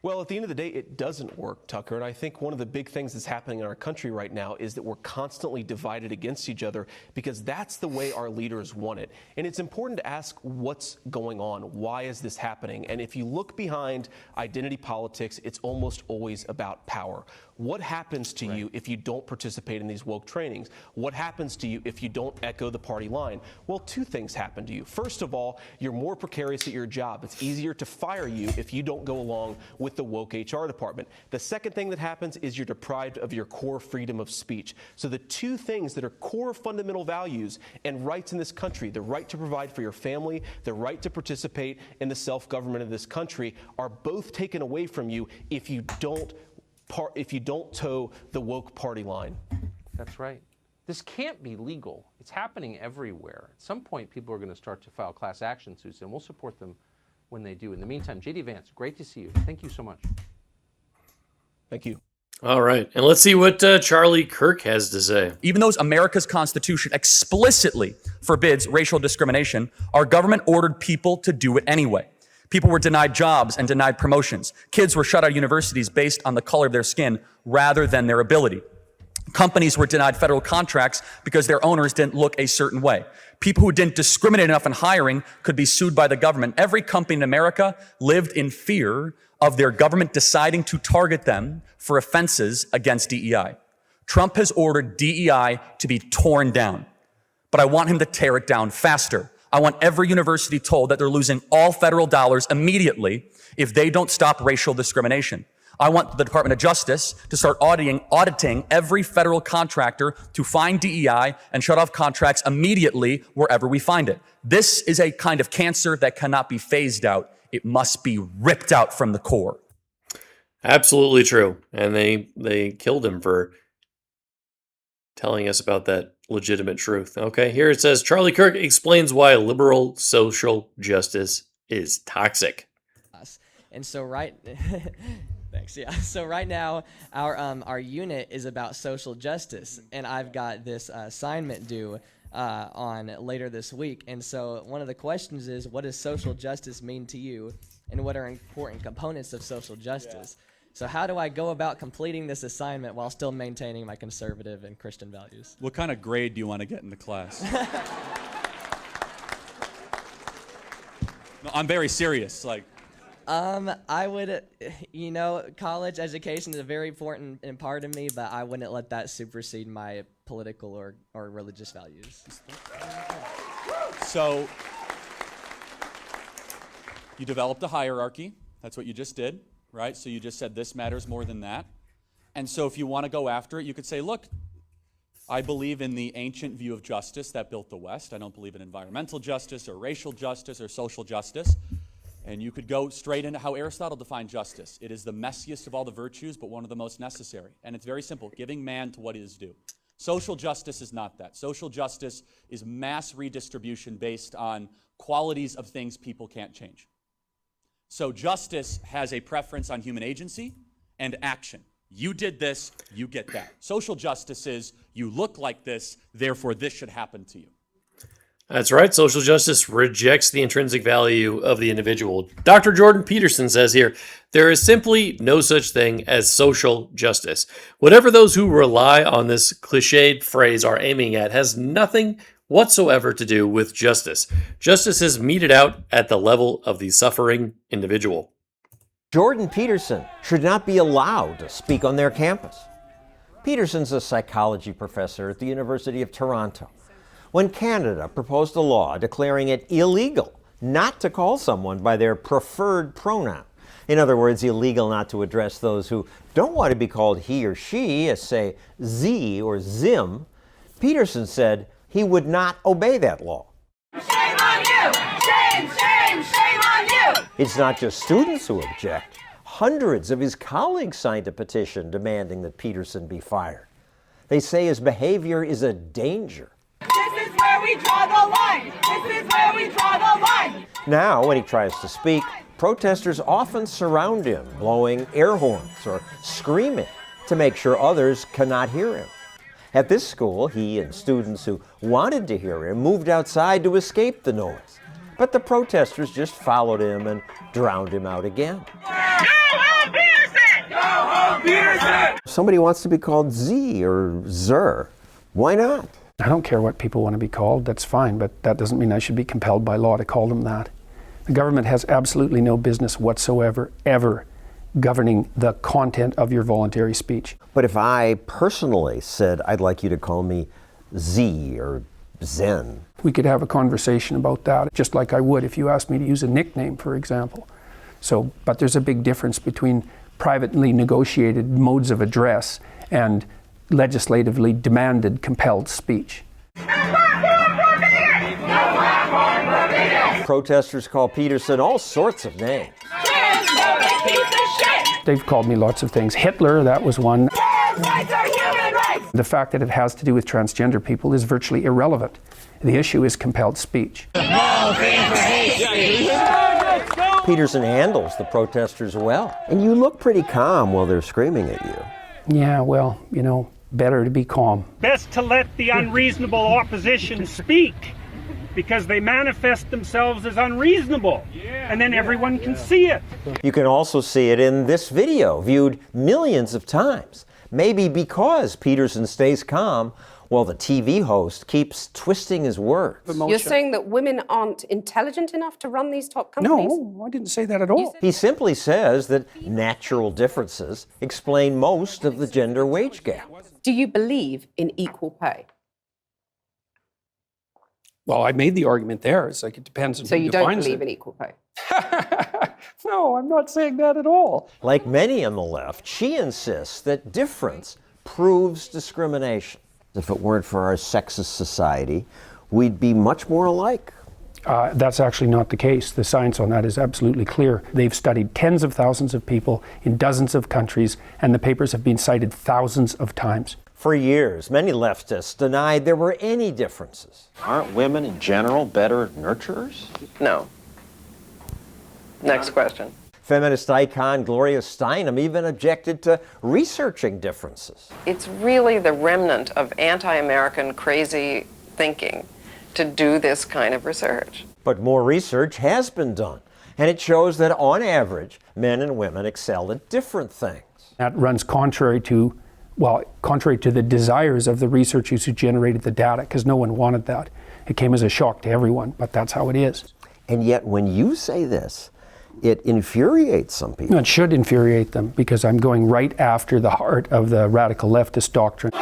Well, at the end of the day, it doesn't work, Tucker. And I think one of the big things that's happening in our country right now is that we're constantly divided against each other because that's the way our leaders want it. And it's important to ask what's going on. Why is this happening? And if you look behind identity politics, it's almost always about power. What happens to you if you don't participate in these woke trainings? What happens to you if you don't echo the party line? Well, two things happen to you. First of all, you're more precarious at your job. It's easier to fire you if you don't go along with with the woke HR department. The second thing that happens is you're deprived of your core freedom of speech. So the two things that are core fundamental values and rights in this country, the right to provide for your family, the right to participate in the self-government of this country, are both taken away from you if you don't toe the woke party line. That's right. This can't be legal. It's happening everywhere. At some point, people are going to start to file class action suits, and we'll support them when they do. In the meantime, J.D. Vance, great to see you. Thank you so much. Thank you. All right. And let's see what Charlie Kirk has to say. Even though America's Constitution explicitly forbids racial discrimination, our government ordered people to do it anyway. People were denied jobs and denied promotions. Kids were shut out of universities based on the color of their skin rather than their ability. Companies were denied federal contracts because their owners didn't look a certain way. People who didn't discriminate enough in hiring could be sued by the government. Every company in America lived in fear of their government deciding to target them for offenses against DEI. Trump has ordered DEI to be torn down, but I want him to tear it down faster. I want every university told that they're losing all federal dollars immediately if they don't stop racial discrimination. I want the Department of Justice to start auditing every federal contractor to find DEI and shut off contracts immediately wherever we find it. This is a kind of cancer that cannot be phased out. It must be ripped out from the core. Absolutely true. And they killed him for telling us about that legitimate truth. Okay, here it says, Charlie Kirk explains why liberal social justice is toxic. And so thanks. Yeah. So right now, our unit is about social justice, and I've got this assignment due on later this week. And so one of the questions is, what does social justice mean to you, and what are important components of social justice? Yeah. So how do I go about completing this assignment while still maintaining my conservative and Christian values? What kind of grade do you want to get in the class? No, I'm very serious. I would, college education is a very important part of me, but I wouldn't let that supersede my political or religious values. So, you developed a hierarchy. That's what you just did, right? So you just said this matters more than that. And so if you want to go after it, you could say, look, I believe in the ancient view of justice that built the West. I don't believe in environmental justice or racial justice or social justice. And you could go straight into how Aristotle defined justice. It is the messiest of all the virtues, but one of the most necessary. And it's very simple, giving man to what is due. Social justice is not that. Social justice is mass redistribution based on qualities of things people can't change. So justice has a preference on human agency and action. You did this, you get that. Social justice is, you look like this, therefore this should happen to you. That's right. Social justice rejects the intrinsic value of the individual. Dr. Jordan Peterson says here, there is simply no such thing as social justice. Whatever those who rely on this cliched phrase are aiming at has nothing whatsoever to do with justice. Justice is meted out at the level of the suffering individual. Jordan Peterson should not be allowed to speak on their campus. Peterson's a psychology professor at the University of Toronto. When Canada proposed a law declaring it illegal not to call someone by their preferred pronoun, in other words, illegal not to address those who don't want to be called he or she, as say Z or Zim, Peterson said he would not obey that law. Shame on you! Shame, shame, shame on you! It's not just students who object. Hundreds of his colleagues signed a petition demanding that Peterson be fired. They say his behavior is a danger. This is where we draw the line! This is where we draw the line! Now, when he tries to speak, protesters often surround him, blowing air horns or screaming to make sure others cannot hear him. At this school, he and students who wanted to hear him moved outside to escape the noise. But the protesters just followed him and drowned him out again. Go home, Peterson! Go home, Peterson! If somebody wants to be called Z or Zer, why not? I don't care what people want to be called, that's fine, but that doesn't mean I should be compelled by law to call them that. The government has absolutely no business whatsoever, ever, governing the content of your voluntary speech. But if I personally said, I'd like you to call me Z or Zen. We could have a conversation about that, just like I would if you asked me to use a nickname, for example. So, but there's a big difference between privately negotiated modes of address and legislatively demanded, compelled speech. Protesters call Peterson all sorts of names. They've called me lots of things. Hitler, that was one. The fact that it has to do with transgender people is virtually irrelevant. The issue is compelled speech. Peterson handles the protesters well. And you look pretty calm while they're screaming at you. Yeah, well, you know, better to be calm. Best to let the unreasonable opposition speak, because they manifest themselves as unreasonable, and then everyone can see it. You can also see it in this video, viewed millions of times. Maybe because Peterson stays calm while the TV host keeps twisting his words. You're saying that women aren't intelligent enough to run these top companies? No, I didn't say that at all. He simply says that natural differences explain most of the gender wage gap. Do you believe in equal pay? Well, I made the argument there. It's like it depends on So who you don't defines believe it. in equal pay? No, I'm not saying that at all. Like many on the left, she insists that difference proves discrimination. If it weren't for our sexist society, we'd be much more alike. That's actually not the case. The science on that is absolutely clear. They've studied tens of thousands of people in dozens of countries, and the papers have been cited thousands of times. For years, many leftists denied there were any differences. Aren't women in general better nurturers? No. Next question. Feminist icon Gloria Steinem even objected to researching differences. It's really the remnant of anti-American crazy thinking to do this kind of research. But more research has been done, and it shows that on average, men and women excel at different things. That runs contrary to the desires of the researchers who generated the data, because no one wanted that. It came as a shock to everyone, but that's how it is. And yet when you say this, it infuriates some people. It should infuriate them, because I'm going right after the heart of the radical leftist doctrine.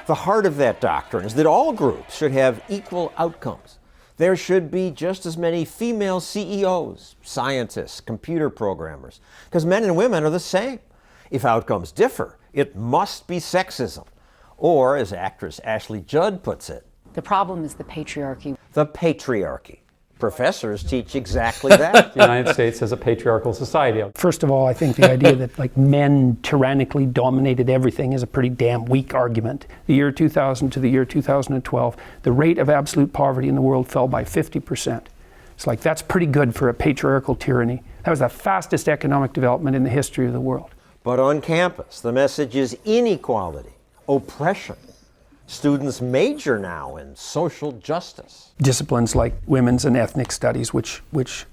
The heart of that doctrine is that all groups should have equal outcomes. There should be just as many female CEOs, scientists, computer programmers, because men and women are the same. If outcomes differ, it must be sexism. Or, as actress Ashley Judd puts it, the problem is the patriarchy. The patriarchy. Professors teach exactly that. The United States has a patriarchal society. First of all, I think the idea that like men tyrannically dominated everything is a pretty damn weak argument. The year 2000 to the year 2012, the rate of absolute poverty in the world fell by 50%. It's like, that's pretty good for a patriarchal tyranny. That was the fastest economic development in the history of the world. But on campus, the message is inequality, oppression. Students major now in social justice. Disciplines like women's and ethnic studies, which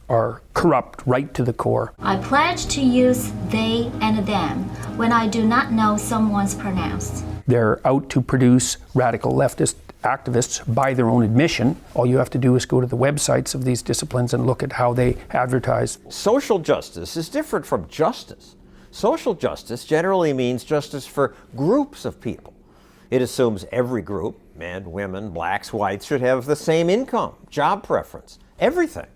are corrupt right to the core. I pledge to use they and them when I do not know someone's pronouns. They're out to produce radical leftist activists by their own admission. All you have to do is go to the websites of these disciplines and look at how they advertise. Social justice is different from justice. Social justice generally means justice for groups of people. It assumes every group, men, women, blacks, whites, should have the same income, job preference, everything.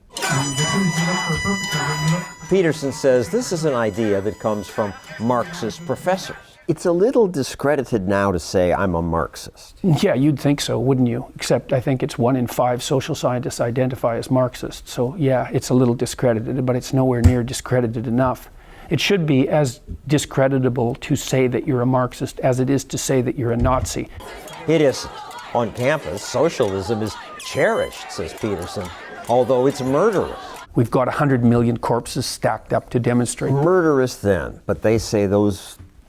Peterson says this is an idea that comes from Marxist professors. It's a little discredited now to say I'm a Marxist. Yeah, you'd think so, wouldn't you? Except I think it's 1 in 5 social scientists identify as Marxist. So yeah, it's a little discredited, but it's nowhere near discredited enough. It should be as discreditable to say that you're a Marxist as it is to say that you're a Nazi. It isn't. On campus, socialism is cherished, says Peterson, although it's murderous. We've got 100 million corpses stacked up to demonstrate. Murderous then, but they say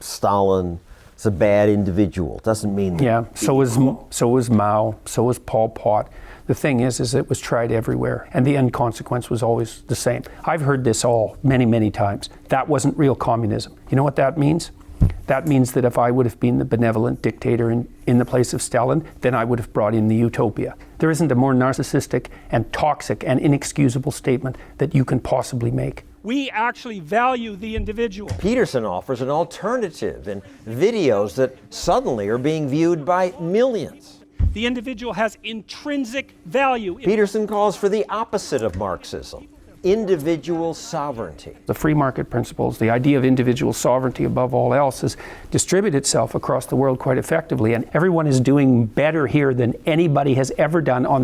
Stalin is a bad individual. Doesn't mean that. Yeah, so was Mao, so was Pol Pot. The thing is it was tried everywhere, and the end consequence was always the same. I've heard this all many, many times. That wasn't real communism. You know what that means? That means that if I would have been the benevolent dictator in the place of Stalin, then I would have brought in the utopia. There isn't a more narcissistic and toxic and inexcusable statement that you can possibly make. We actually value the individual. Peterson offers an alternative in videos that suddenly are being viewed by millions. The individual has intrinsic value. Peterson calls for the opposite of Marxism, individual sovereignty. The free market principles, the idea of individual sovereignty above all else, has distributed itself across the world quite effectively, and everyone is doing better here than anybody has ever done on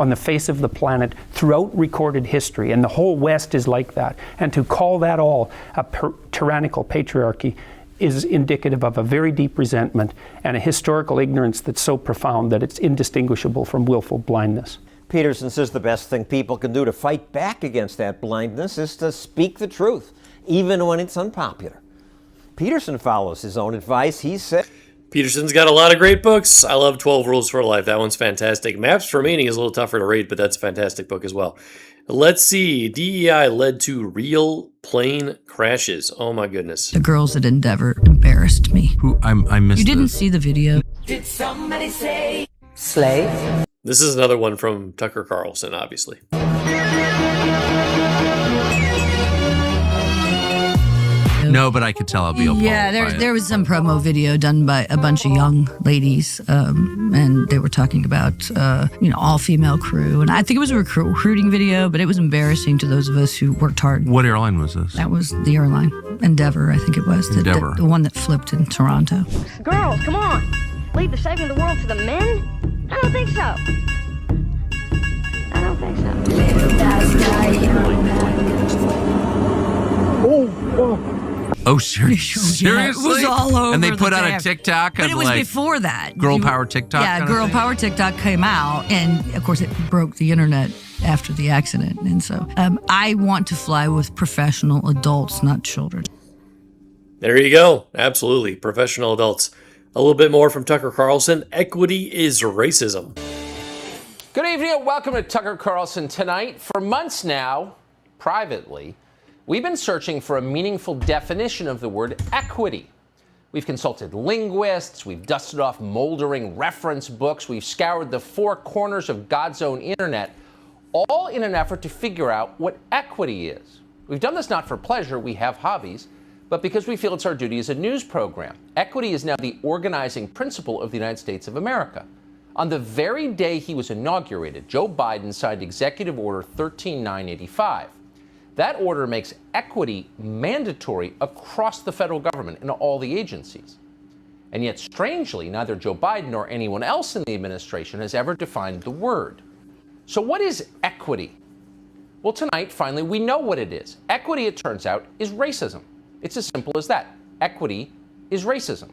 the face of the planet throughout recorded history, and the whole West is like that. And to call that all a tyrannical patriarchy is indicative of a very deep resentment and a historical ignorance that's so profound that it's indistinguishable from willful blindness. Peterson says the best thing people can do to fight back against that blindness is to speak the truth, even when it's unpopular. Peterson follows his own advice. He said, Peterson's got a lot of great books. I love 12 Rules for Life. That one's fantastic. Maps for Meaning is a little tougher to read, but that's a fantastic book as well. Let's see. DEI led to real plane crashes. Oh my goodness. The girls at Endeavor embarrassed me. I missed You didn't this. see the video. Did somebody say slave? This is another one from Tucker Carlson, obviously. No, but I could tell I'll be appalled. Yeah, by there was some promo video done by a bunch of young ladies, and they were talking about all-female crew, and I think it was a recruiting video, but it was embarrassing to those of us who worked hard. What airline was this? That was the airline, Endeavor, I think it was. Endeavor. The one that flipped in Toronto. Girls, come on. Leave the saving the world to the men? I don't think so. I don't think so. Oh, seriously? Yeah, it was all over. And they the put out a tab. TikTok But of it was like before that. Girl Power TikTok. Yeah, kind of Girl thing? Power TikTok came out, and of course it broke the internet after the accident. And so I want to fly with professional adults, not children. There you go. Absolutely. Professional adults. A little bit more from Tucker Carlson. Equity is racism. Good evening and welcome to Tucker Carlson Tonight. For months now, privately, we've been searching for a meaningful definition of the word equity. We've consulted linguists, we've dusted off moldering reference books, we've scoured the four corners of God's own internet, all in an effort to figure out what equity is. We've done this not for pleasure, we have hobbies, but because we feel it's our duty as a news program. Equity is now the organizing principle of the United States of America. On the very day he was inaugurated, Joe Biden signed Executive Order 13985. That order makes equity mandatory across the federal government in all the agencies. And yet, strangely, neither Joe Biden nor anyone else in the administration has ever defined the word. So what is equity? Well, tonight, finally, we know what it is. Equity, it turns out, is racism. It's as simple as that. Equity is racism.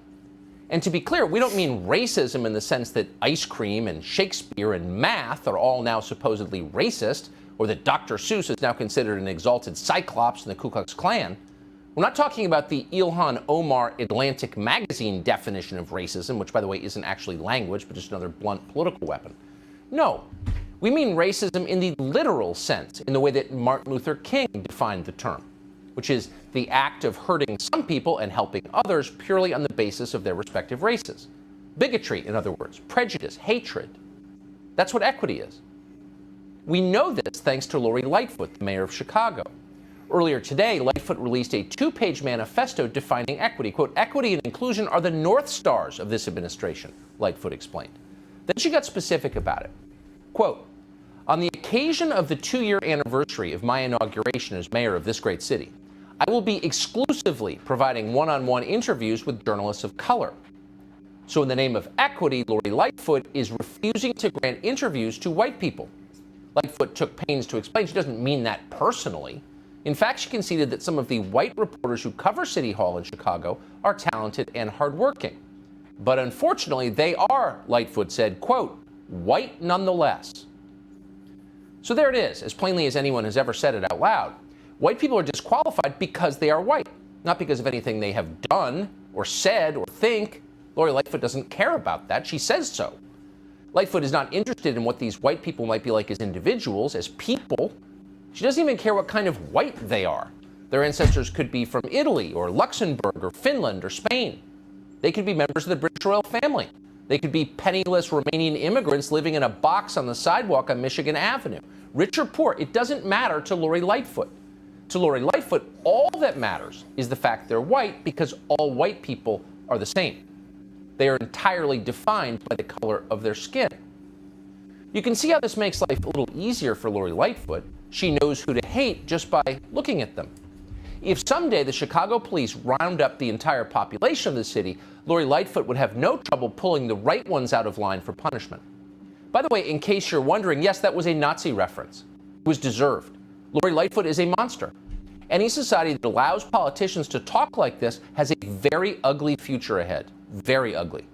And to be clear, we don't mean racism in the sense that ice cream and Shakespeare and math are all now supposedly racist, or that Dr. Seuss is now considered an exalted cyclops in the Ku Klux Klan. We're not talking about the Ilhan Omar Atlantic Magazine definition of racism, which, by the way, isn't actually language, but just another blunt political weapon. No, we mean racism in the literal sense, in the way that Martin Luther King defined the term, which is the act of hurting some people and helping others purely on the basis of their respective races. Bigotry, in other words, prejudice, hatred. That's what equity is. We know this thanks to Lori Lightfoot, the mayor of Chicago. Earlier today, Lightfoot released a two-page manifesto defining equity. Quote, equity and inclusion are the North Stars of this administration, Lightfoot explained. Then she got specific about it. Quote, on the occasion of the 2-year anniversary of my inauguration as mayor of this great city, I will be exclusively providing one-on-one interviews with journalists of color. So in the name of equity, Lori Lightfoot is refusing to grant interviews to white people. Lightfoot took pains to explain she doesn't mean that personally. In fact, she conceded that some of the white reporters who cover City Hall in Chicago are talented and hardworking. But unfortunately, they are, Lightfoot said, quote, white nonetheless. So there it is, as plainly as anyone has ever said it out loud. White people are disqualified because they are white, not because of anything they have done or said or think. Lori Lightfoot doesn't care about that. She says so. Lightfoot is not interested in what these white people might be like as individuals, as people. She doesn't even care what kind of white they are. Their ancestors could be from Italy or Luxembourg or Finland or Spain. They could be members of the British royal family. They could be penniless Romanian immigrants living in a box on the sidewalk on Michigan Avenue. Rich or poor, it doesn't matter to Lori Lightfoot. To Lori Lightfoot, all that matters is the fact they're white, because all white people are the same. They are entirely defined by the color of their skin. You can see how this makes life a little easier for Lori Lightfoot. She knows who to hate just by looking at them. If someday the Chicago police round up the entire population of the city, Lori Lightfoot would have no trouble pulling the right ones out of line for punishment. By the way, in case you're wondering, yes, that was a Nazi reference. It was deserved. Lori Lightfoot is a monster. Any society that allows politicians to talk like this has a very ugly future ahead. Very ugly.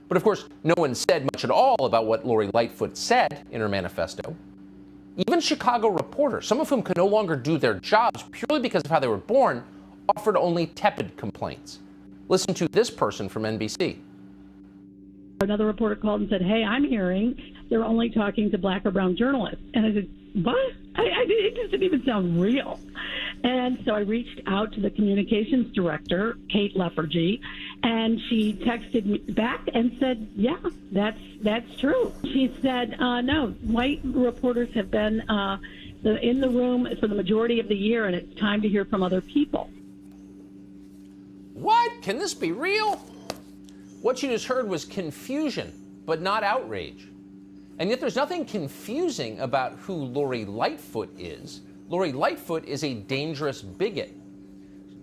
But of course, no one said much at all about what Lori Lightfoot said in her manifesto. Even Chicago reporters, some of whom could no longer do their jobs purely because of how they were born, offered only tepid complaints. Listen to this person from NBC. Another reporter called and said, "Hey, I'm hearing they're only talking to black or brown journalists." And I said, "What? It just didn't even sound real." And so I reached out to the communications director, Kate Lepergy, and she texted me back and said, "Yeah, that's true." She said, "No, white reporters have been in the room for the majority of the year, and it's time to hear from other people." What? Can this be real? What you just heard was confusion, but not outrage. And yet there's nothing confusing about who Lori Lightfoot is. Lori Lightfoot is a dangerous bigot.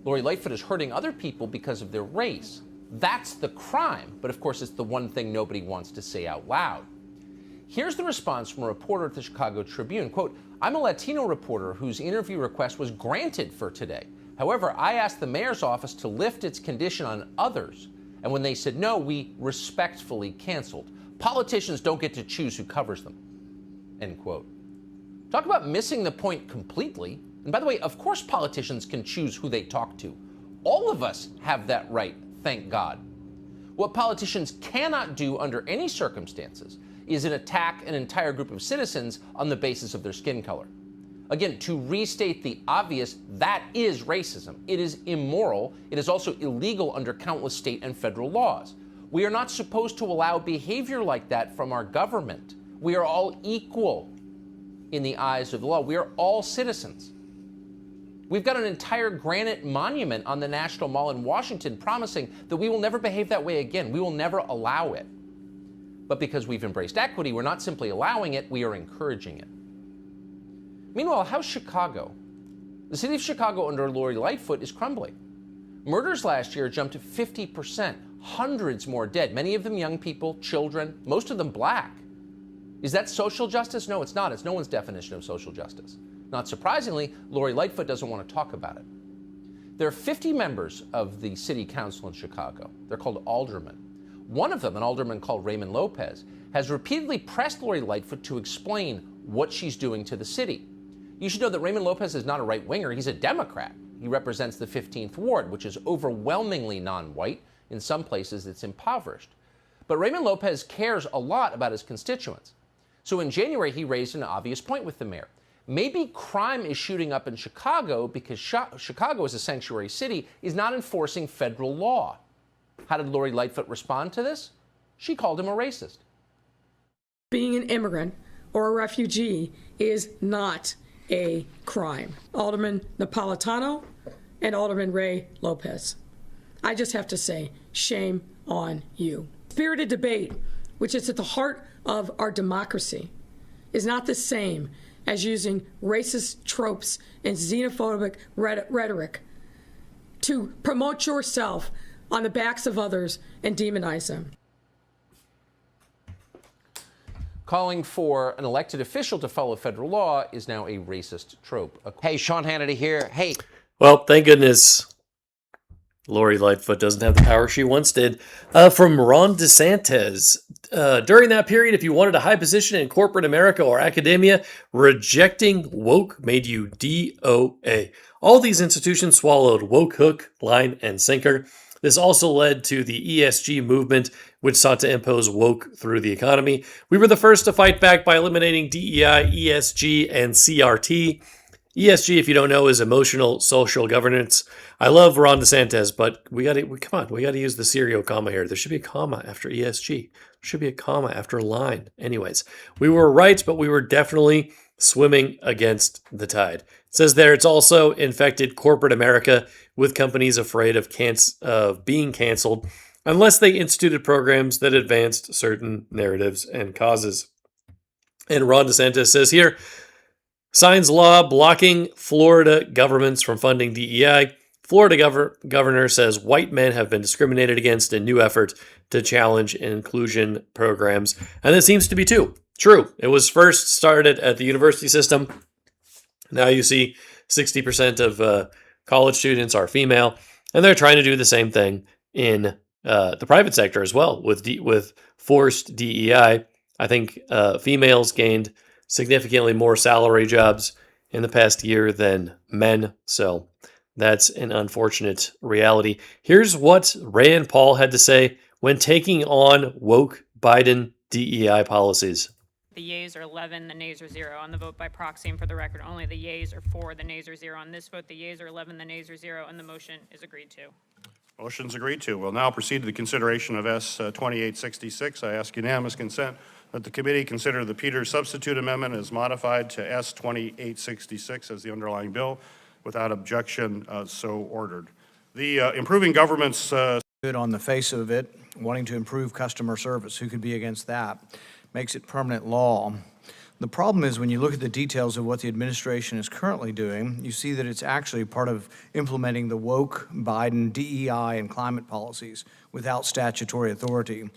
Lori Lightfoot is hurting other people because of their race. That's the crime, but of course it's the one thing nobody wants to say out loud. Here's the response from a reporter at the Chicago Tribune. Quote, "I'm a Latino reporter whose interview request was granted for today. However, I asked the mayor's office to lift its condition on others, and when they said no, we respectfully canceled. Politicians don't get to choose who covers them." End quote. Talk about missing the point completely. And by the way, of course politicians can choose who they talk to. All of us have that right, thank God. What politicians cannot do under any circumstances is an attack an entire group of citizens on the basis of their skin color. Again, to restate the obvious, that is racism. It is immoral. It is also illegal under countless state and federal laws. We are not supposed to allow behavior like that from our government. We are all equal in the eyes of the law. We are all citizens. We've got an entire granite monument on the National Mall in Washington promising that we will never behave that way again. We will never allow it. But because we've embraced equity, we're not simply allowing it, we are encouraging it. Meanwhile, how's Chicago? The city of Chicago under Lori Lightfoot is crumbling. Murders last year jumped to 50%, hundreds more dead, many of them young people, children, most of them black. Is that social justice? No, it's not. It's no one's definition of social justice. Not surprisingly, Lori Lightfoot doesn't want to talk about it. There are 50 members of the city council in Chicago. They're called aldermen. One of them, an alderman called Raymond Lopez, has repeatedly pressed Lori Lightfoot to explain what she's doing to the city. You should know that Raymond Lopez is not a right-winger. He's a Democrat. He represents the 15th Ward, which is overwhelmingly non-white. In some places, it's impoverished. But Raymond Lopez cares a lot about his constituents. So in January, he raised an obvious point with the mayor. Maybe crime is shooting up in Chicago because Chicago, as a sanctuary city, is not enforcing federal law. How did Lori Lightfoot respond to this? She called him a racist. Being an immigrant or a refugee is not a crime. Alderman Napolitano and Alderman Ray Lopez. I just have to say, shame on you. Spirited debate, which is at the heart of our democracy, is not the same as using racist tropes and xenophobic rhetoric to promote yourself on the backs of others and demonize them. Calling for an elected official to follow federal law is now a racist trope. Hey, Sean Hannity here. Hey. Well, thank goodness Lori Lightfoot doesn't have the power she once did. From Ron DeSantis. During that period, if you wanted a high position in corporate America or academia, rejecting woke made you DOA. All these institutions swallowed woke hook, line, and sinker. This also led to the ESG movement, which sought to impose woke through the economy. We were the first to fight back by eliminating DEI, ESG, and CRT. ESG, if you don't know, is emotional social governance. I love Ron DeSantis, but we got to use the serial comma here. There should be a comma after ESG. There should be a comma after line. Anyways, we were right, but we were definitely swimming against the tide. It says there it's also infected corporate America with companies afraid of being canceled unless they instituted programs that advanced certain narratives and causes. And Ron DeSantis says here, signs law blocking Florida governments from funding DEI. Florida governor says white men have been discriminated against in new effort to challenge inclusion programs. And this seems to be true. It was first started at the university system. Now you see 60% of college students are female, and they're trying to do the same thing in the private sector as well with forced DEI. I think females gained significantly more salary jobs in the past year than men. So that's an unfortunate reality. Here's what Rand Paul had to say when taking on woke Biden DEI policies. The yeas are 11, the nays are 0 on the vote by proxy, and for the record, only the yeas are 4, the nays are 0. On this vote, the yeas are 11, the nays are 0, and the motion is agreed to. Motion's agreed to. We'll now proceed to the consideration of S. 2866. I ask unanimous consent that the committee consider the Peters substitute amendment as modified to S. 2866 as the underlying bill. Without objection, so ordered. The improving government's good on the face of it, wanting to improve customer service. Who could be against that? Makes it permanent law. The problem is when you look at the details of what the administration is currently doing, you see that it's actually part of implementing the woke Biden DEI and climate policies without statutory authority.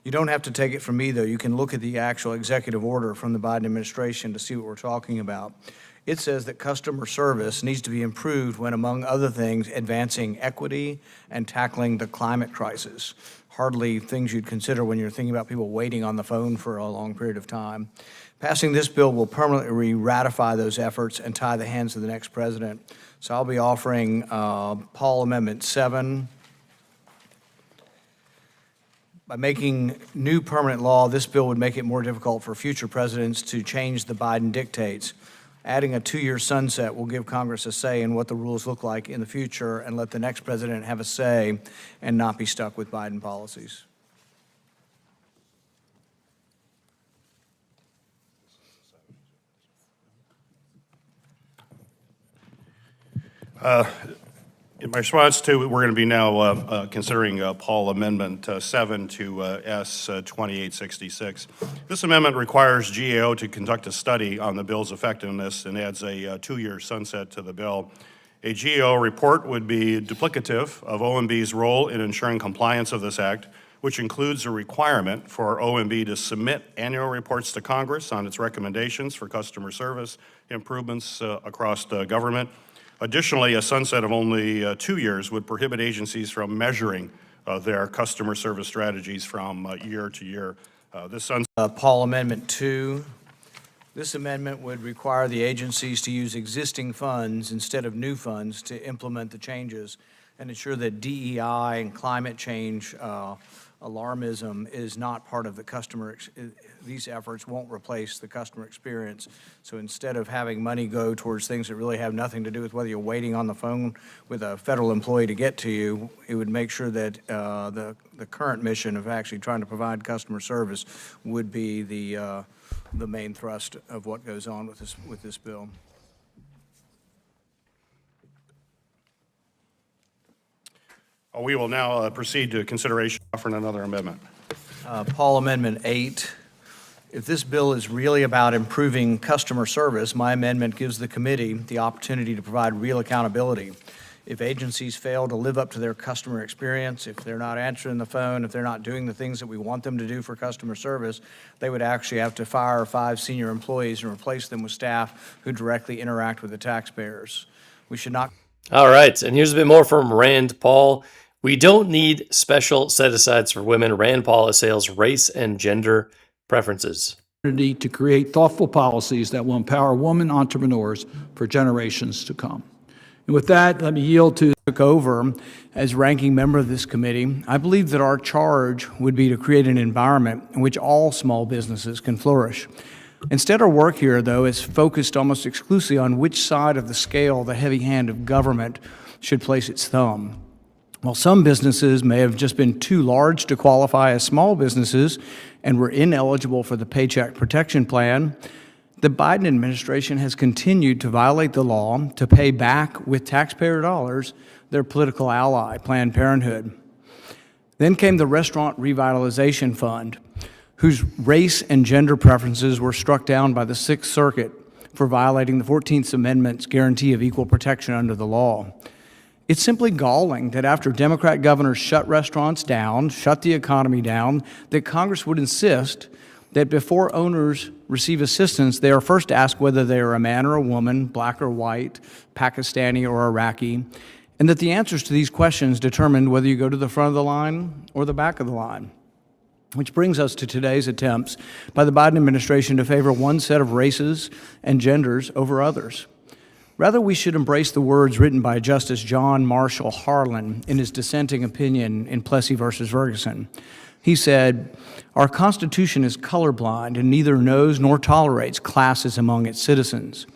You don't have to take it from me, though. You can look at the actual executive order from the Biden administration to see what we're talking about. It says that customer service needs to be improved when, among other things, advancing equity and tackling the climate crisis. Hardly things you'd consider when you're thinking about people waiting on the phone for a long period of time. Passing this bill will permanently ratify those efforts and tie the hands of the next president. So I'll be offering Paul Amendment 7. By making new permanent law, this bill would make it more difficult for future presidents to change the Biden dictates. Adding a 2-year sunset will give Congress a say in what the rules look like in the future and let the next president have a say and not be stuck with Biden policies. In my response to, we're going to be now considering Paul Amendment 7 to S. 2866. This amendment requires GAO to conduct a study on the bill's effectiveness and adds a 2-year sunset to the bill. A GAO report would be duplicative of OMB's role in ensuring compliance of this act, which includes a requirement for OMB to submit annual reports to Congress on its recommendations for customer service improvements across the government. Additionally, a sunset of only 2 years would prohibit agencies from measuring their customer service strategies from year to year. This sunset. Paul Amendment 2. This amendment would require the agencies to use existing funds instead of new funds to implement the changes and ensure that DEI and climate change alarmism is not part of the customer. These efforts won't replace the customer experience. So instead of having money go towards things that really have nothing to do with whether you're waiting on the phone with a federal employee to get to you, it would make sure that the current mission of actually trying to provide customer service would be the main thrust of what goes on with this bill. We will now proceed to consideration offering another amendment. Paul Amendment 8. If this bill is really about improving customer service, my amendment gives the committee the opportunity to provide real accountability. If agencies fail to live up to their customer experience, if they're not answering the phone, if they're not doing the things that we want them to do for customer service, they would actually have to fire 5 senior employees and replace them with staff who directly interact with the taxpayers. We should not. All right, and here's a bit more from Rand Paul. We don't need special set-asides for women. Rand Paul assails race and gender preferences. To create thoughtful policies that will empower women entrepreneurs for generations to come. And with that, let me yield to took over as ranking member of this committee. I believe that our charge would be to create an environment in which all small businesses can flourish. Instead, our work here, though, is focused almost exclusively on which side of the scale the heavy hand of government should place its thumb. While some businesses may have just been too large to qualify as small businesses and were ineligible for the Paycheck Protection Plan, the Biden administration has continued to violate the law to pay back with taxpayer dollars their political ally, Planned Parenthood. Then came the Restaurant Revitalization Fund. whose race and gender preferences were struck down by the Sixth Circuit for violating the 14th Amendment's guarantee of equal protection under the law. It's simply galling that after Democrat governors shut restaurants down, shut the economy down, that Congress would insist that before owners receive assistance, they are first asked whether they are a man or a woman, black or white, Pakistani or Iraqi, and that the answers to these questions determine whether you go to the front of the line or the back of the line. Which brings us to today's attempts by the Biden administration to favor one set of races and genders over others. Rather, we should embrace the words written by Justice John Marshall Harlan in his dissenting opinion in Plessy versus Ferguson. He said, "Our Constitution is colorblind and neither knows nor tolerates classes among its citizens."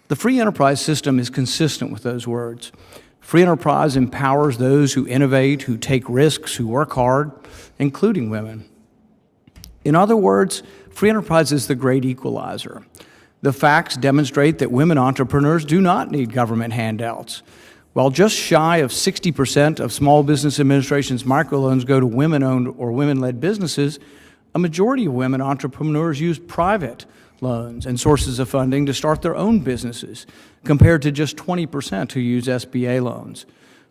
The free enterprise system is consistent with those words. Free enterprise empowers those who innovate, who take risks, who work hard, including women. In other words, free enterprise is the great equalizer. The facts demonstrate that women entrepreneurs do not need government handouts. While just shy of 60% of Small Business Administration's microloans go to women-owned or women-led businesses, a majority of women entrepreneurs use private loans and sources of funding to start their own businesses, compared to just 20% who use SBA loans.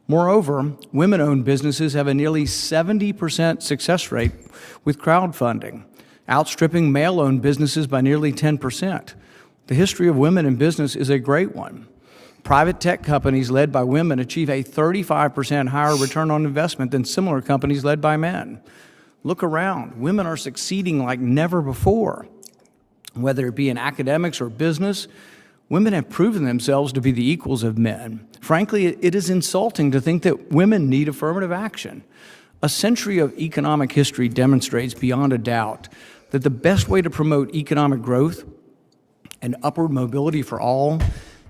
Moreover, women-owned businesses have a nearly 70% success rate with crowdfunding, outstripping male-owned businesses by nearly 10%. The history of women in business is a great one. Private tech companies led by women achieve a 35% higher return on investment than similar companies led by men. Look around. Women are succeeding like never before. Whether it be in academics or business, women have proven themselves to be the equals of men. Frankly, it is insulting to think that women need affirmative action. A century of economic history demonstrates beyond a doubt that the best way to promote economic growth and upward mobility for all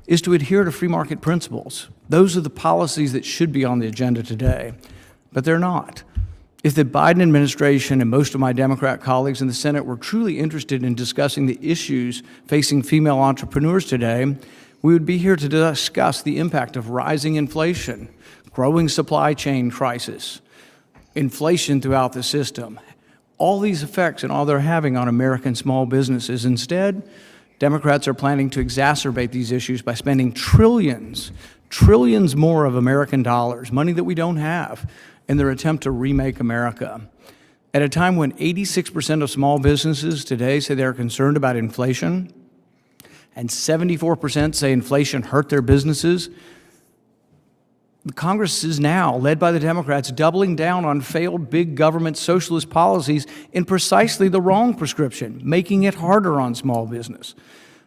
is to adhere to free market principles. Those are the policies that should be on the agenda today, but they're not. If the Biden administration and most of my Democrat colleagues in the Senate were truly interested in discussing the issues facing female entrepreneurs today, we would be here to discuss the impact of rising inflation, growing supply chain crisis, inflation throughout the system, all these effects and all they're having on American small businesses. Instead, Democrats are planning to exacerbate these issues by spending trillions more of American dollars, money that we don't have, in their attempt to remake America. At a time when 86% of small businesses today say they're concerned about inflation, and 74% say inflation hurt their businesses, Congress is now, led by the Democrats, doubling down on failed big government socialist policies in precisely the wrong prescription, making it harder on small business.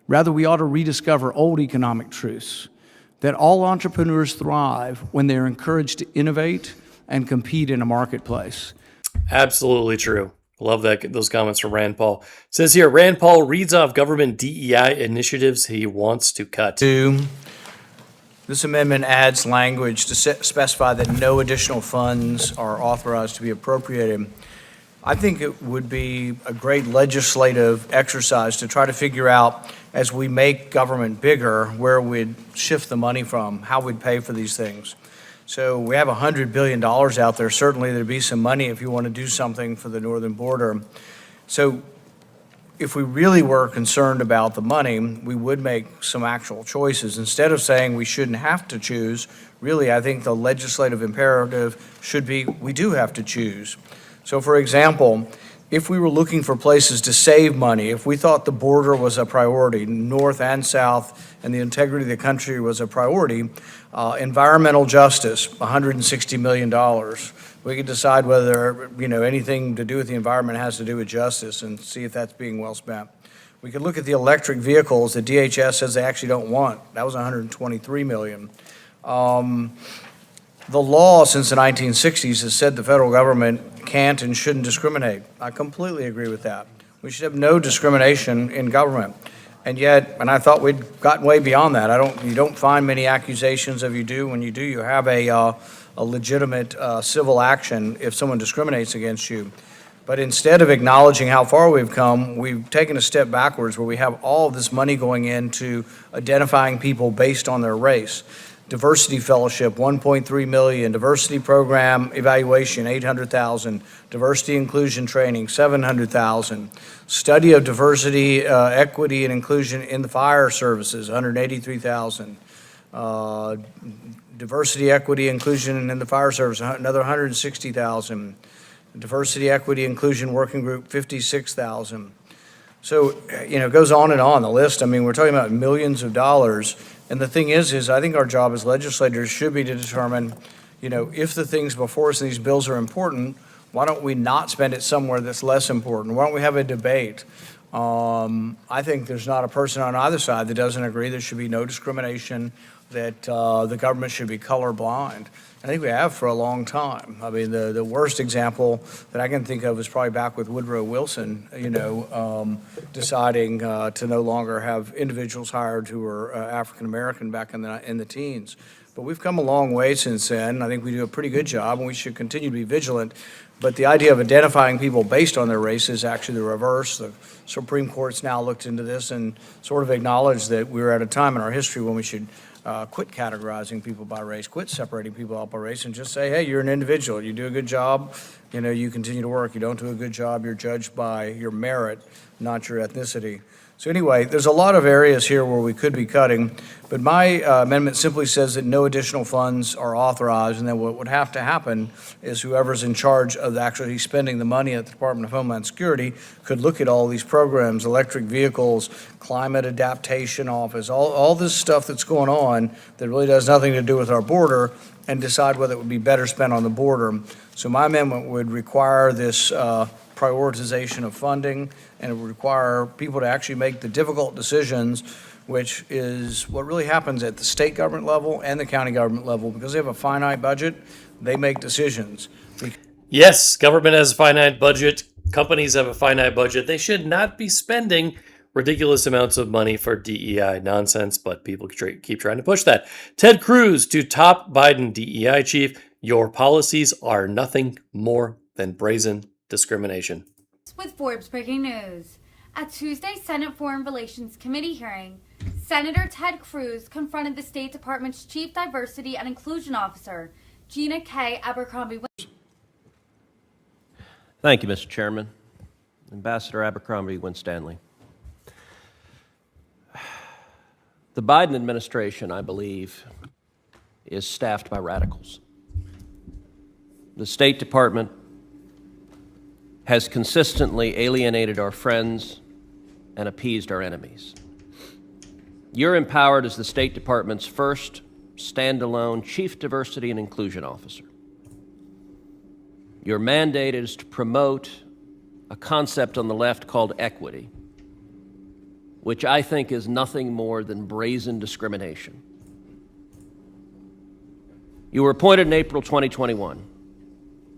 Rather, we ought to rediscover old economic truths, that all entrepreneurs thrive when they're encouraged to innovate and compete in a marketplace. Absolutely true. Love those comments from Rand Paul. It says here, Rand Paul reads off government DEI initiatives he wants to cut. This amendment adds language to specify that no additional funds are authorized to be appropriated. I think it would be a great legislative exercise to try to figure out, as we make government bigger, where we'd shift the money from, how we'd pay for these things. So we have $100 billion out there. Certainly there'd be some money if you want to do something for the northern border. So if we really were concerned about the money, we would make some actual choices. Instead of saying we shouldn't have to choose, really, I think the legislative imperative should be we do have to choose. So, for example, if we were looking for places to save money, if we thought the border was a priority, north and south, and the integrity of the country was a priority, environmental justice, $160 million. We could decide whether, anything to do with the environment has to do with justice and see if that's being well spent. We could look at the electric vehicles that DHS says they actually don't want. That was $123 million. The law since the 1960s has said the federal government can't and shouldn't discriminate. I completely agree with that. We should have no discrimination in government. And yet, and I thought we'd gotten way beyond that. You don't find many accusations of you do. When you do, you have a legitimate civil action if someone discriminates against you. But instead of acknowledging how far we've come, we've taken a step backwards where we have all of this money going into identifying people based on their race. Diversity Fellowship, $1.3 million. Diversity Program Evaluation, $800,000. Diversity Inclusion Training, $700,000. Study of Diversity, Equity, and Inclusion in the Fire Services, $183,000. Diversity, Equity, Inclusion in the Fire Service, another $160,000. Diversity, Equity, Inclusion Working Group, $56,000. So, it goes on and on the list. I mean, we're talking about millions of dollars. And the thing is I think our job as legislators should be to determine, if the things before us in these bills are important, why don't we not spend it somewhere that's less important? Why don't we have a debate? I think there's not a person on either side that doesn't agree there should be no discrimination, that the government should be colorblind. I think we have for a long time. I mean, the worst example that I can think of is probably back with Woodrow Wilson, deciding to no longer have individuals hired who were African American back in the teens. But we've come a long way since then. I think we do a pretty good job, and we should continue to be vigilant. But the idea of identifying people based on their race is actually the reverse. The Supreme Court's now looked into this and sort of acknowledged that we're at a time in our history when we should quit categorizing people by race, quit separating people out by race, and just say, hey, you're an individual. You do a good job, you continue to work. You don't do a good job, you're judged by your merit, not your ethnicity. So anyway, there's a lot of areas here where we could be cutting, but my amendment simply says that no additional funds are authorized, and then what would have to happen is whoever's in charge of actually spending the money at the Department of Homeland Security could look at all these programs, electric vehicles, climate adaptation office, all this stuff that's going on that really does nothing to do with our border, and decide whether it would be better spent on the border. So my amendment would require this prioritization of funding, and it would require people to actually make the difficult decisions, which is what really happens at the state government level and the county government level. Because they have a finite budget, they make decisions. Yes, government has a finite budget. Companies have a finite budget. They should not be spending ridiculous amounts of money for DEI nonsense, but people keep trying to push that. Ted Cruz to top Biden DEI chief. Your policies are nothing more than brazen discrimination. With Forbes breaking news. At Tuesday's Senate Foreign Relations Committee hearing, Senator Ted Cruz confronted the State Department's Chief Diversity and Inclusion Officer, Gina K. Abercrombie. Thank you, Mr. Chairman. Ambassador Abercrombie Winstanley. The Biden administration, I believe, is staffed by radicals. The State Department has consistently alienated our friends and appeased our enemies. You're empowered as the State Department's first standalone Chief Diversity and Inclusion Officer. Your mandate is to promote a concept on the left called equity, which I think is nothing more than brazen discrimination. You were appointed in April 2021,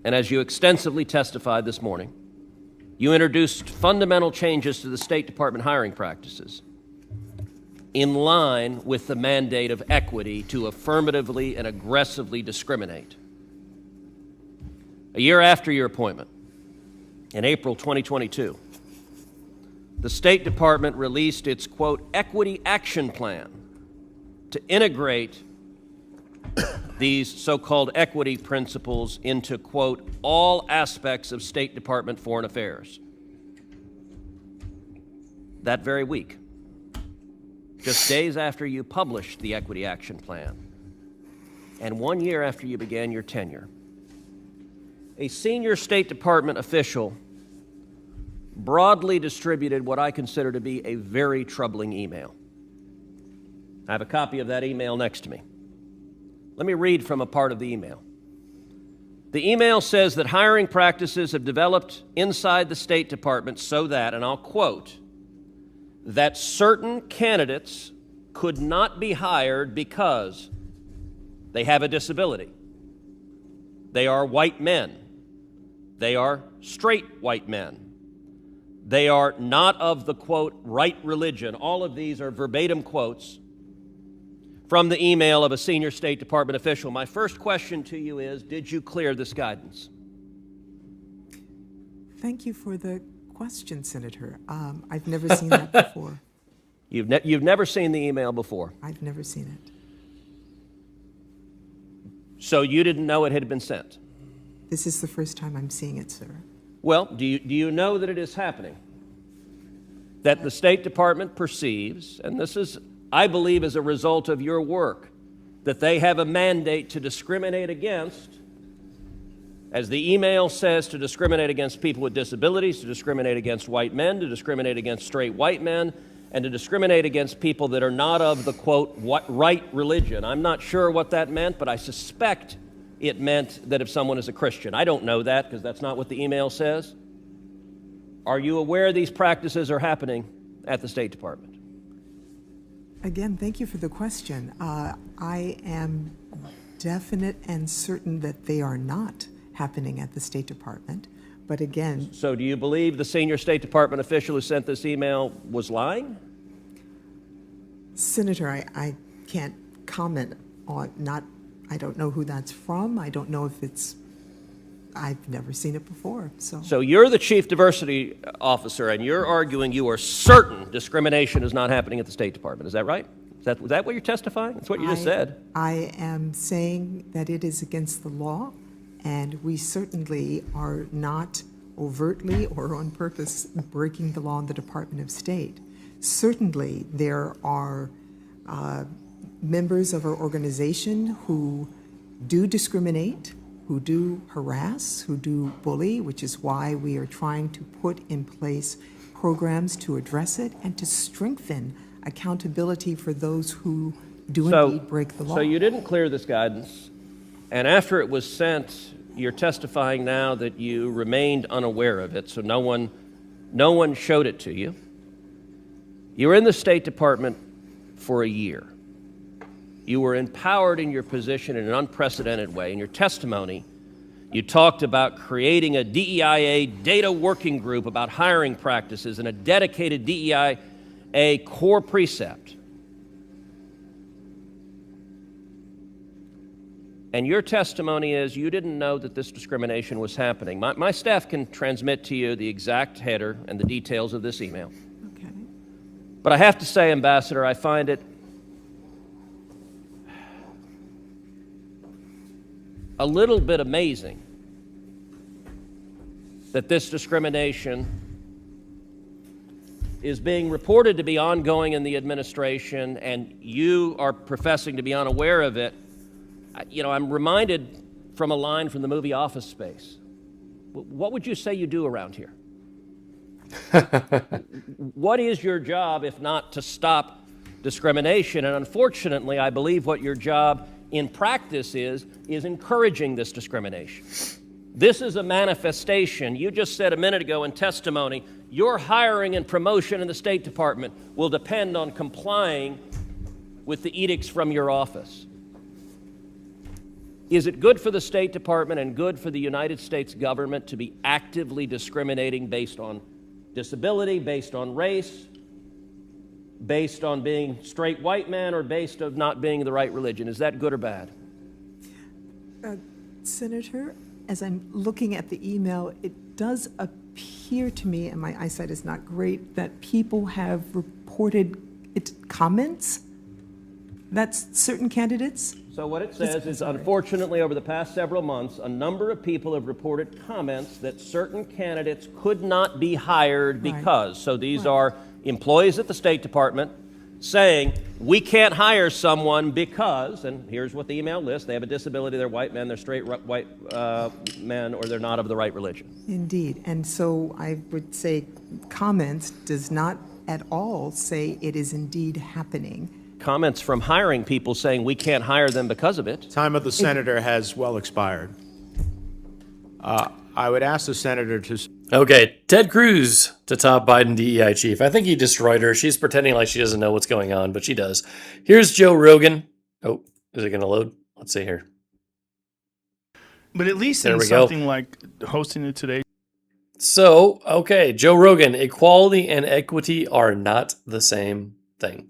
and as you extensively testified this morning, you introduced fundamental changes to the State Department hiring practices in line with the mandate of equity to affirmatively and aggressively discriminate. A year after your appointment, in April 2022, the State Department released its, quote, equity action plan to integrate these so-called equity principles into, quote, all aspects of State Department foreign affairs. That very week, just days after you published the equity action plan, and 1 year after you began your tenure, a senior State Department official broadly distributed what I consider to be a very troubling email. I have a copy of that email next to me. Let me read from a part of the email. The email says that hiring practices have developed inside the State Department so that, and I'll quote, that certain candidates could not be hired because they have a disability. They are white men. They are straight white men. They are not of the, quote, right religion. All of these are verbatim quotes from the email of a senior State Department official. My first question to you is, did you clear this guidance? Thank you for the question, Senator. I've never seen that before. You've never seen the email before? I've never seen it. So you didn't know it had been sent? This is the first time I'm seeing it, sir. Well, do you know that it is happening? That the State Department perceives, and this is, I believe, as a result of your work, that they have a mandate to discriminate against, as the email says, to discriminate against people with disabilities, to discriminate against white men, to discriminate against straight white men, and to discriminate against people that are not of the, quote, right religion. I'm not sure what that meant, but I suspect it meant that if someone is a Christian. I don't know that because that's not what the email says. Are you aware these practices are happening at the State Department? Again, thank you for the question. I am definite and certain that they are not happening at the State Department. But again... So do you believe the senior State Department official who sent this email was lying? Senator, I can't comment on, I don't know who that's from. I don't know if it's, I've never seen it before, so. So you're the chief diversity officer and you're arguing you are certain discrimination is not happening at the State Department. Is that right? Is that what you're testifying? That's what you just said. I am saying that it is against the law, and we certainly are not overtly or on purpose breaking the law in the Department of State. Certainly, there are members of our organization who do discriminate, who do harass, who do bully, which is why we are trying to put in place programs to address it and to strengthen accountability for those who do indeed break the law. So you didn't clear this guidance, and after it was sent, you're testifying now that you remained unaware of it, so no one showed it to you. You were in the State Department for a year. You were empowered in your position in an unprecedented way. In your testimony, you talked about creating a DEIA data working group about hiring practices and a dedicated DEIA core precept. And your testimony is you didn't know that this discrimination was happening. My staff can transmit to you the exact header and the details of this email. Okay. But I have to say, Ambassador, I find it a little bit amazing that this discrimination is being reported to be ongoing in the administration and you are professing to be unaware of it. You know, I'm reminded from a line from the movie Office Space. What would you say you do around here? What is your job if not to stop discrimination? And unfortunately, I believe what your job in practice is encouraging this discrimination. This is a manifestation. You just said a minute ago in testimony, your hiring and promotion in the State Department will depend on complying with the edicts from your office. Is it good for the State Department and good for the United States government to be actively discriminating based on disability, based on race, based on being straight white man, or based on not being the right religion? Is that good or bad? Senator, as I'm looking at the email, it does appear to me, and my eyesight is not great, that people have reported comments. That's certain candidates? So what it says is, unfortunately, over the past several months, a number of people have reported comments that certain candidates could not be hired because. So these are employees at the State Department saying, we can't hire someone because, and here's what the email lists, they have a disability, they're white men, they're straight white men, or they're not of the right religion. Indeed. And so I would say comments does not at all say it is indeed happening. Comments from hiring people saying we can't hire them because of it. Time of the senator has well expired. I would ask the senator to... Okay, Ted Cruz to top Biden DEI chief. I think he destroyed her. She's pretending like she doesn't know what's going on, but she does. Here's Joe Rogan. Oh, is it going to load? Let's see here. But at least in something like hosting it today. So, okay, Joe Rogan, equality and equity are not the same thing.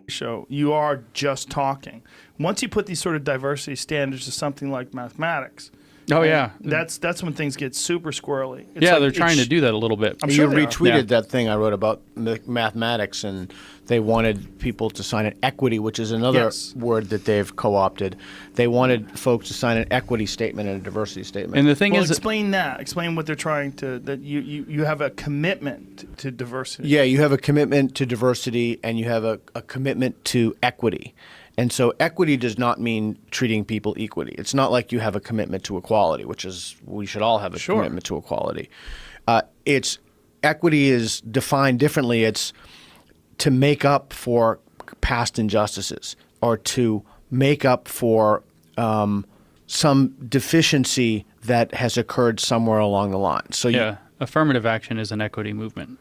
Show you are just talking. Once you put these sort of diversity standards to something like mathematics, Oh, yeah. That's when things get super squirrely. They're trying to do that a little bit. I'm sure you retweeted that thing I wrote about mathematics, and they wanted people to sign an equity, which is another word that they've co-opted. They wanted folks to sign an equity statement and a diversity statement. And the thing is, explain that. Explain what they're trying to. That you have a commitment to diversity. Yeah, you have a commitment to diversity, and you have a commitment to equity. And so equity does not mean treating people equally. It's not like you have a commitment to equality, which is we should all have a commitment to equality. It's equity is defined differently. It's to make up for past injustices or to make up for some deficiency that has occurred somewhere along the line. So affirmative action is an equity movement.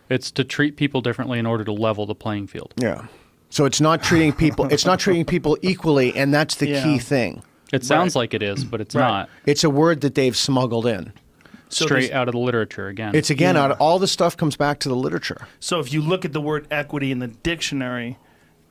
It's to treat people differently in order to level the playing field. Yeah. So it's not treating people. It's not treating people equally, and that's the key thing. It sounds like it is, but it's not. It's a word that they've smuggled in. Straight out of the literature again. It's again out of all the stuff comes back to the literature. So if you look at the word equity in the dictionary,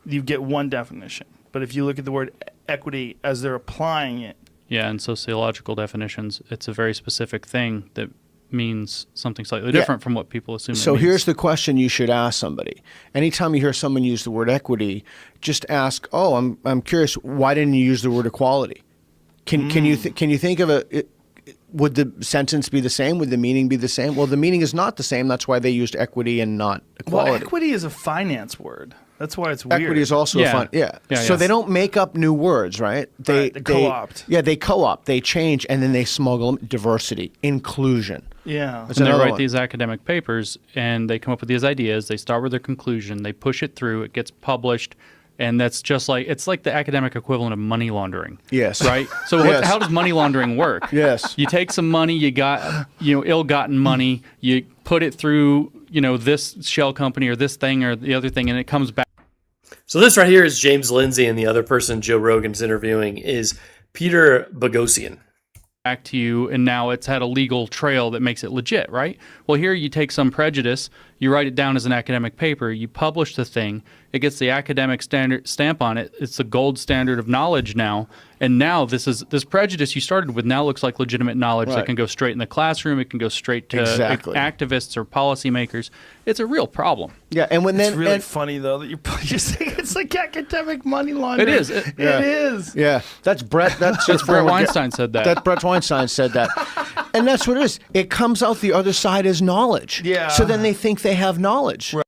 you get one definition. But if you look at the word equity as they're applying it. Yeah, in sociological definitions, it's a very specific thing that means something slightly different from what people assume. So here's the question you should ask somebody. Anytime you hear someone use the word equity, just ask, "Oh, I'm curious. Why didn't you use the word equality? Can you think of would the sentence be the same? Would the meaning be the same?" Well, the meaning is not the same. That's why they used equity and not equality. Well, equity is a finance word. That's why it's weird. Equity is also a fun. So they don't make up new words, right? They co-opt. Yeah, they co-opt. They change, and then they smuggle diversity, inclusion. Yeah. And they write these academic papers, and they come up with these ideas. They start with their conclusion. They push it through. It gets published. And that's just like, it's like the academic equivalent of money laundering. Yes. Right? So how does money laundering work? Yes. You take some money, you got, ill-gotten money, you put it through, this shell company or this thing or the other thing, and it comes back. So this right here is James Lindsay, and the other person Joe Rogan's interviewing is Peter Boghossian. Back to you, and now it's had a legal trail that makes it legit, right? Well, here you take some prejudice, you write it down as an academic paper, you publish the thing, it gets the academic standard stamp on it, it's the gold standard of knowledge now, and now this prejudice you started with now looks like legitimate knowledge that can go straight in the classroom, it can go straight to activists or policymakers. It's a real problem. Yeah, and it's really funny though that you're saying it's like academic money laundering. It is. It is. Yeah, that's Brett. That's Brett Weinstein said that. Brett Weinstein said that, and that's what it is. It comes out the other side as knowledge. Yeah. So then they think they have knowledge. Right.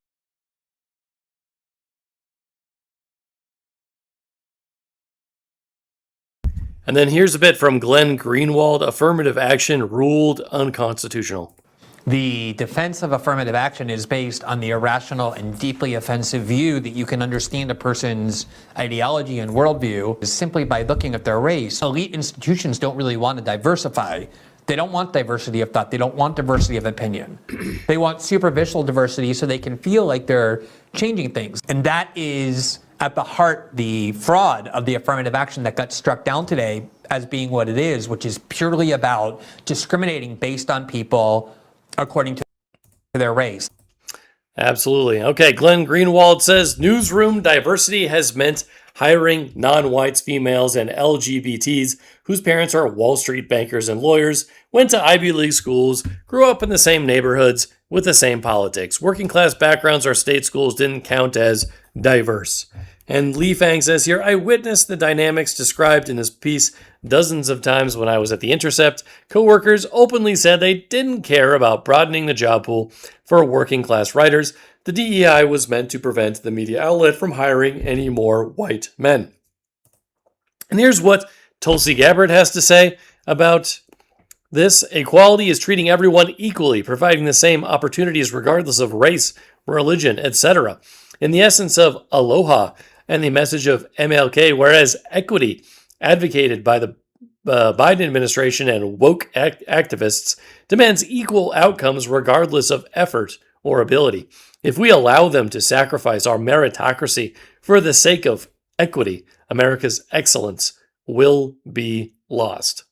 And then here's a bit from Glenn Greenwald. Affirmative action ruled unconstitutional. The defense of affirmative action is based on the irrational and deeply offensive view that you can understand a person's ideology and worldview simply by looking at their race. Elite institutions don't really want to diversify. They don't want diversity of thought. They don't want diversity of opinion. They want superficial diversity so they can feel like they're changing things. And that is at the heart, the fraud of the affirmative action that got struck down today as being what it is, which is purely about discriminating based on people according to their race. Absolutely. Okay, Glenn Greenwald says, newsroom diversity has meant hiring non-whites, females, and LGBTs whose parents are Wall Street bankers and lawyers, went to Ivy League schools, grew up in the same neighborhoods with the same politics. Working class backgrounds or state schools didn't count as diverse. And Lee Fang says here, I witnessed the dynamics described in this piece dozens of times when I was at The Intercept. Coworkers openly said they didn't care about broadening the job pool for working class writers. The DEI was meant to prevent the media outlet from hiring any more white men. And here's what Tulsi Gabbard has to say about this. Equality is treating everyone equally, providing the same opportunities regardless of race, religion, etc. In the essence of aloha and the message of MLK, whereas equity, advocated by the Biden administration and woke activists, demands equal outcomes regardless of effort or ability. If we allow them to sacrifice our meritocracy for the sake of equity, America's excellence will be lost.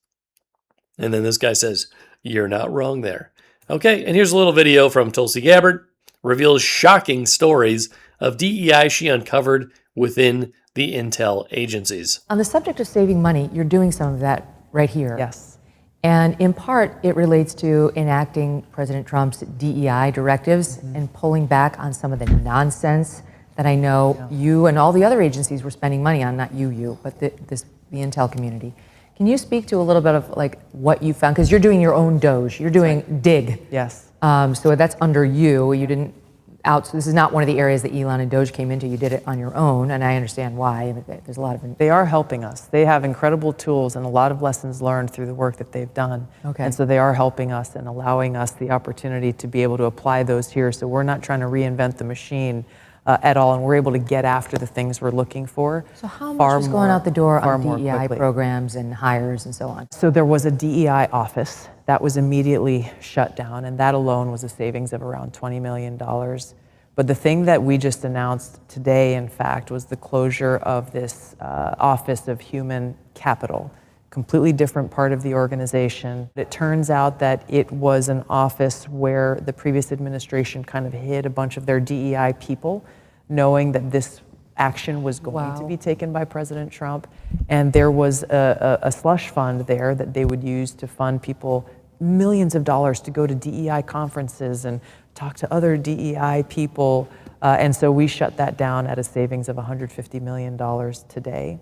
And then this guy says, you're not wrong there. Okay, and here's a little video from Tulsi Gabbard, reveals shocking stories of DEI she uncovered within the intel agencies. On the subject of saving money, you're doing some of that right here. Yes. And in part, it relates to enacting President Trump's DEI directives and pulling back on some of the nonsense that I know you and all the other agencies were spending money on, not you, but the intel community. Can you speak to a little bit of like what you found? Because you're doing your own Doge, you're doing DIG. Yes. So that's under you. You didn't out. So this is not one of the areas that Elon and Doge came into. You did it on your own, and I understand why. There's a lot of. They are helping us. They have incredible tools and a lot of lessons learned through the work that they've done. Okay. And so they are helping us and allowing us the opportunity to be able to apply those here. So we're not trying to reinvent the machine at all, and we're able to get after the things we're looking for. So how much is going out the door on DEI programs and hires and so on? So there was a DEI office that was immediately shut down, and that alone was a savings of around $20 million. But the thing that we just announced today, in fact, was the closure of this Office of Human Capital, completely different part of the organization. It turns out that it was an office where the previous administration kind of hid a bunch of their DEI people, knowing that this action was going to be taken by President Trump. And there was a slush fund there that they would use to fund people millions of dollars to go to DEI conferences and talk to other DEI people. And so we shut that down at a savings of $150 million today.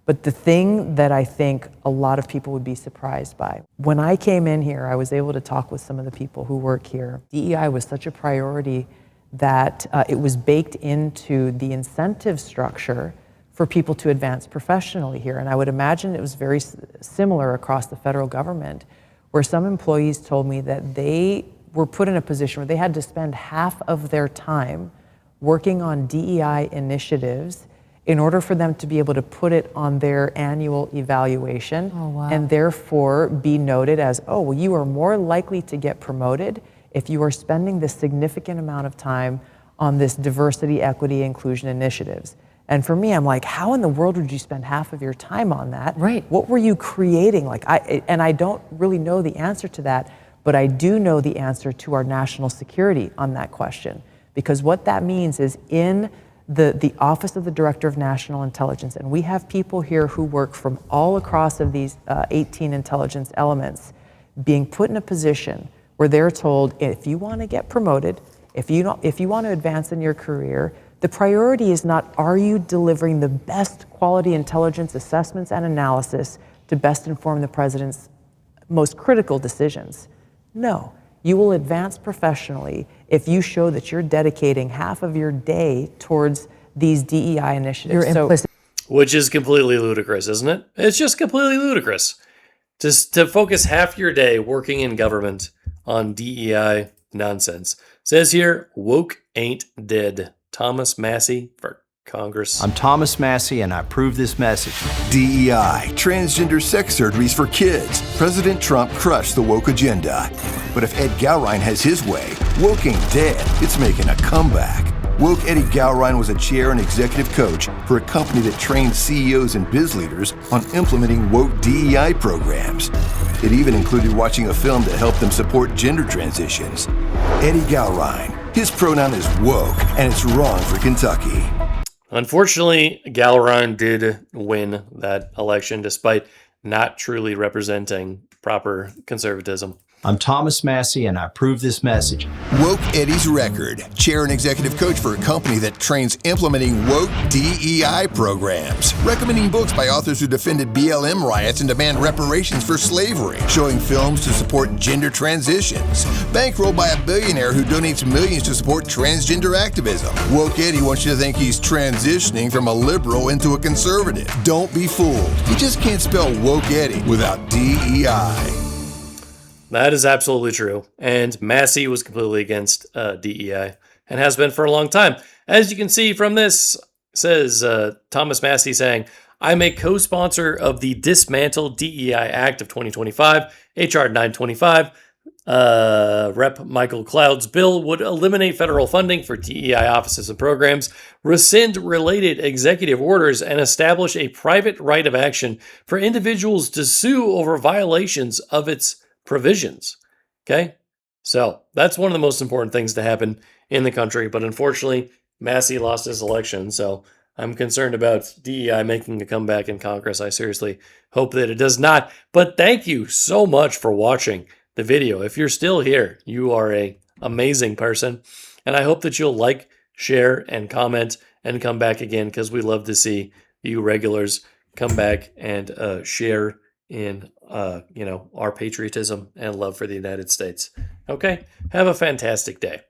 But the thing that I think a lot of people would be surprised by, when I came in here, I was able to talk with some of the people who work here. DEI was such a priority that it was baked into the incentive structure for people to advance professionally here. And I would imagine it was very similar across the federal government, where some employees told me that they were put in a position where they had to spend half of their time working on DEI initiatives in order for them to be able to put it on their annual evaluation and therefore be noted as, oh, well, you are more likely to get promoted if you are spending this significant amount of time on this diversity, equity, inclusion initiatives. And for me, I'm like, how in the world would you spend half of your time on that? Right. What were you creating? And I don't really know the answer to that, but I do know the answer to our national security on that question. Because what that means is in the Office of the Director of National Intelligence, and we have people here who work from all across of these 18 intelligence elements being put in a position where they're told, if you want to get promoted, if you want to advance in your career, the priority is not, are you delivering the best quality intelligence assessments and analysis to best inform the president's most critical decisions? No. You will advance professionally if you show that you're dedicating half of your day towards these DEI initiatives. Which is completely ludicrous, isn't it? It's just completely ludicrous. Just to focus half your day working in government on DEI nonsense. Says here, woke ain't dead. Thomas Massey for Congress. I'm Thomas Massey, and I approve this message. DEI, transgender sex surgeries for kids. President Trump crushed the woke agenda. But if Ed Gowrine has his way, woke ain't dead. It's making a comeback. Woke Eddie Gowrine was a chair and executive coach for a company that trains CEOs and biz leaders on implementing woke DEI programs. It even included watching a film that helped them support gender transitions. Eddie Gowrine, his pronoun is woke, and it's wrong for Kentucky. Unfortunately, Gowrine did win that election despite not truly representing proper conservatism. I'm Thomas Massey, and I approve this message. Woke Eddie's Record, chair and executive coach for a company that trains implementing woke DEI programs, recommending books by authors who defended BLM riots and demand reparations for slavery, showing films to support gender transitions, bankrolled by a billionaire who donates millions to support transgender activism. Woke Eddie wants you to think he's transitioning from a liberal into a conservative. Don't be fooled. You just can't spell Woke Eddie without DEI. That is absolutely true. And Massey was completely against DEI and has been for a long time. As you can see from this, says Thomas Massey saying, I'm a co-sponsor of the Dismantle DEI Act of 2025, H.R. 925. Rep. Michael Cloud's bill would eliminate federal funding for DEI offices and programs, rescind related executive orders, and establish a private right of action for individuals to sue over violations of its provisions. Okay? So that's one of the most important things to happen in the country. But unfortunately, Massey lost his election. So I'm concerned about DEI making a comeback in Congress. I seriously hope that it does not. But thank you so much for watching the video. If you're still here, you are an amazing person. And I hope that you'll like, share, and comment and come back again, because we love to see you regulars come back and share in our patriotism and love for the United States. Okay? Have a fantastic day.